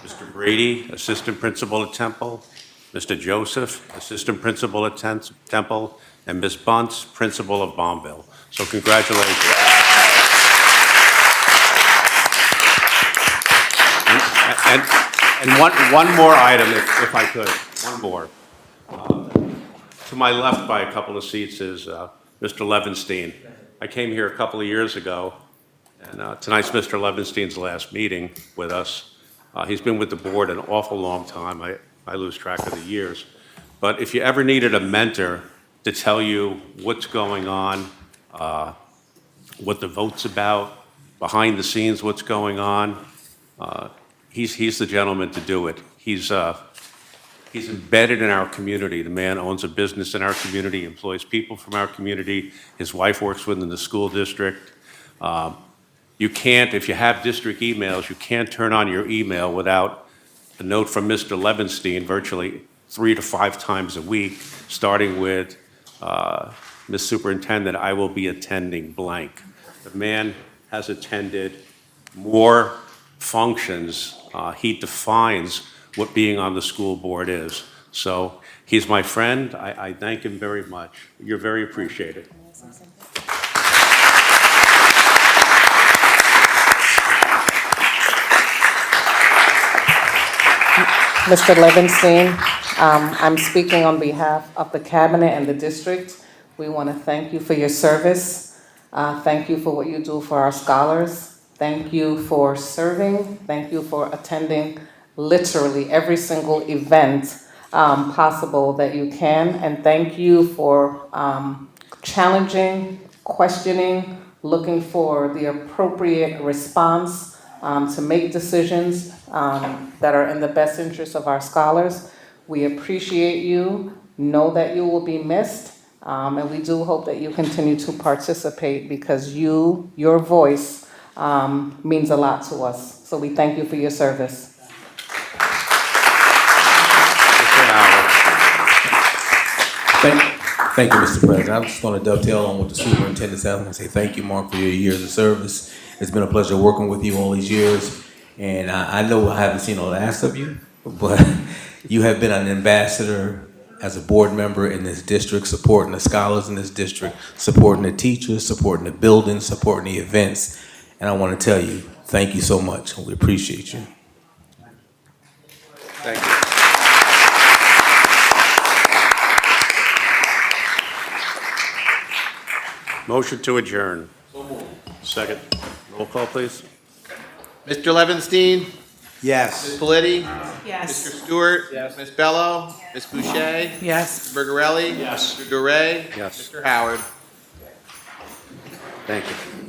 Mr. Brady, assistant principal at Temple. Mr. Joseph, assistant principal at Temple. And Ms. Bunce, principal of Bombville. So congratulations. And one more item, if I could, one more. To my left by a couple of seats is Mr. Levinstein. I came here a couple of years ago, and tonight's Mr. Levinstein's last meeting with us. He's been with the board an awful long time. I lose track of the years. But if you ever needed a mentor to tell you what's going on, what the vote's about, behind the scenes what's going on, he's the gentleman to do it. He's embedded in our community. The man owns a business in our community, employs people from our community. His wife works within the school district. You can't, if you have district emails, you can't turn on your email without a note from Mr. Levinstein virtually 3 to 5 times a week, starting with, Ms. Superintendent, I will be attending blank. The man has attended more functions. He defines what being on the school board is. So he's my friend. I thank him very much. You're very appreciated. Mr. Levinstein, I'm speaking on behalf of the cabinet and the district. We want to thank you for your service. Thank you for what you do for our scholars. Thank you for serving. Thank you for attending literally every single event possible that you can. And thank you for challenging, questioning, looking for the appropriate response to make decisions that are in the best interest of our scholars. We appreciate you. Know that you will be missed. And we do hope that you continue to participate because your voice means a lot to us. So we thank you for your service. Thank you, Mr. President. I just want to dovetail on what the superintendent said. I want to say thank you, Mark, for your years of service. It's been a pleasure working with you all these years. And I know I haven't seen the last of you, but you have been an ambassador as a board member in this district, supporting the scholars in this district, supporting the teachers, supporting the buildings, supporting the events. And I want to tell you, thank you so much. We appreciate you. Thank you. Motion to adjourn. Second. Roll call, please. Mr. Levinstein? Yes. Ms. Politi? Yes. Mr. Stewart? Yes. Ms. Bello? Ms. Boucher? Yes. Mr. Bergarelli? Yes. Mr. Duray? Yes. Mr. Howard? Thank you.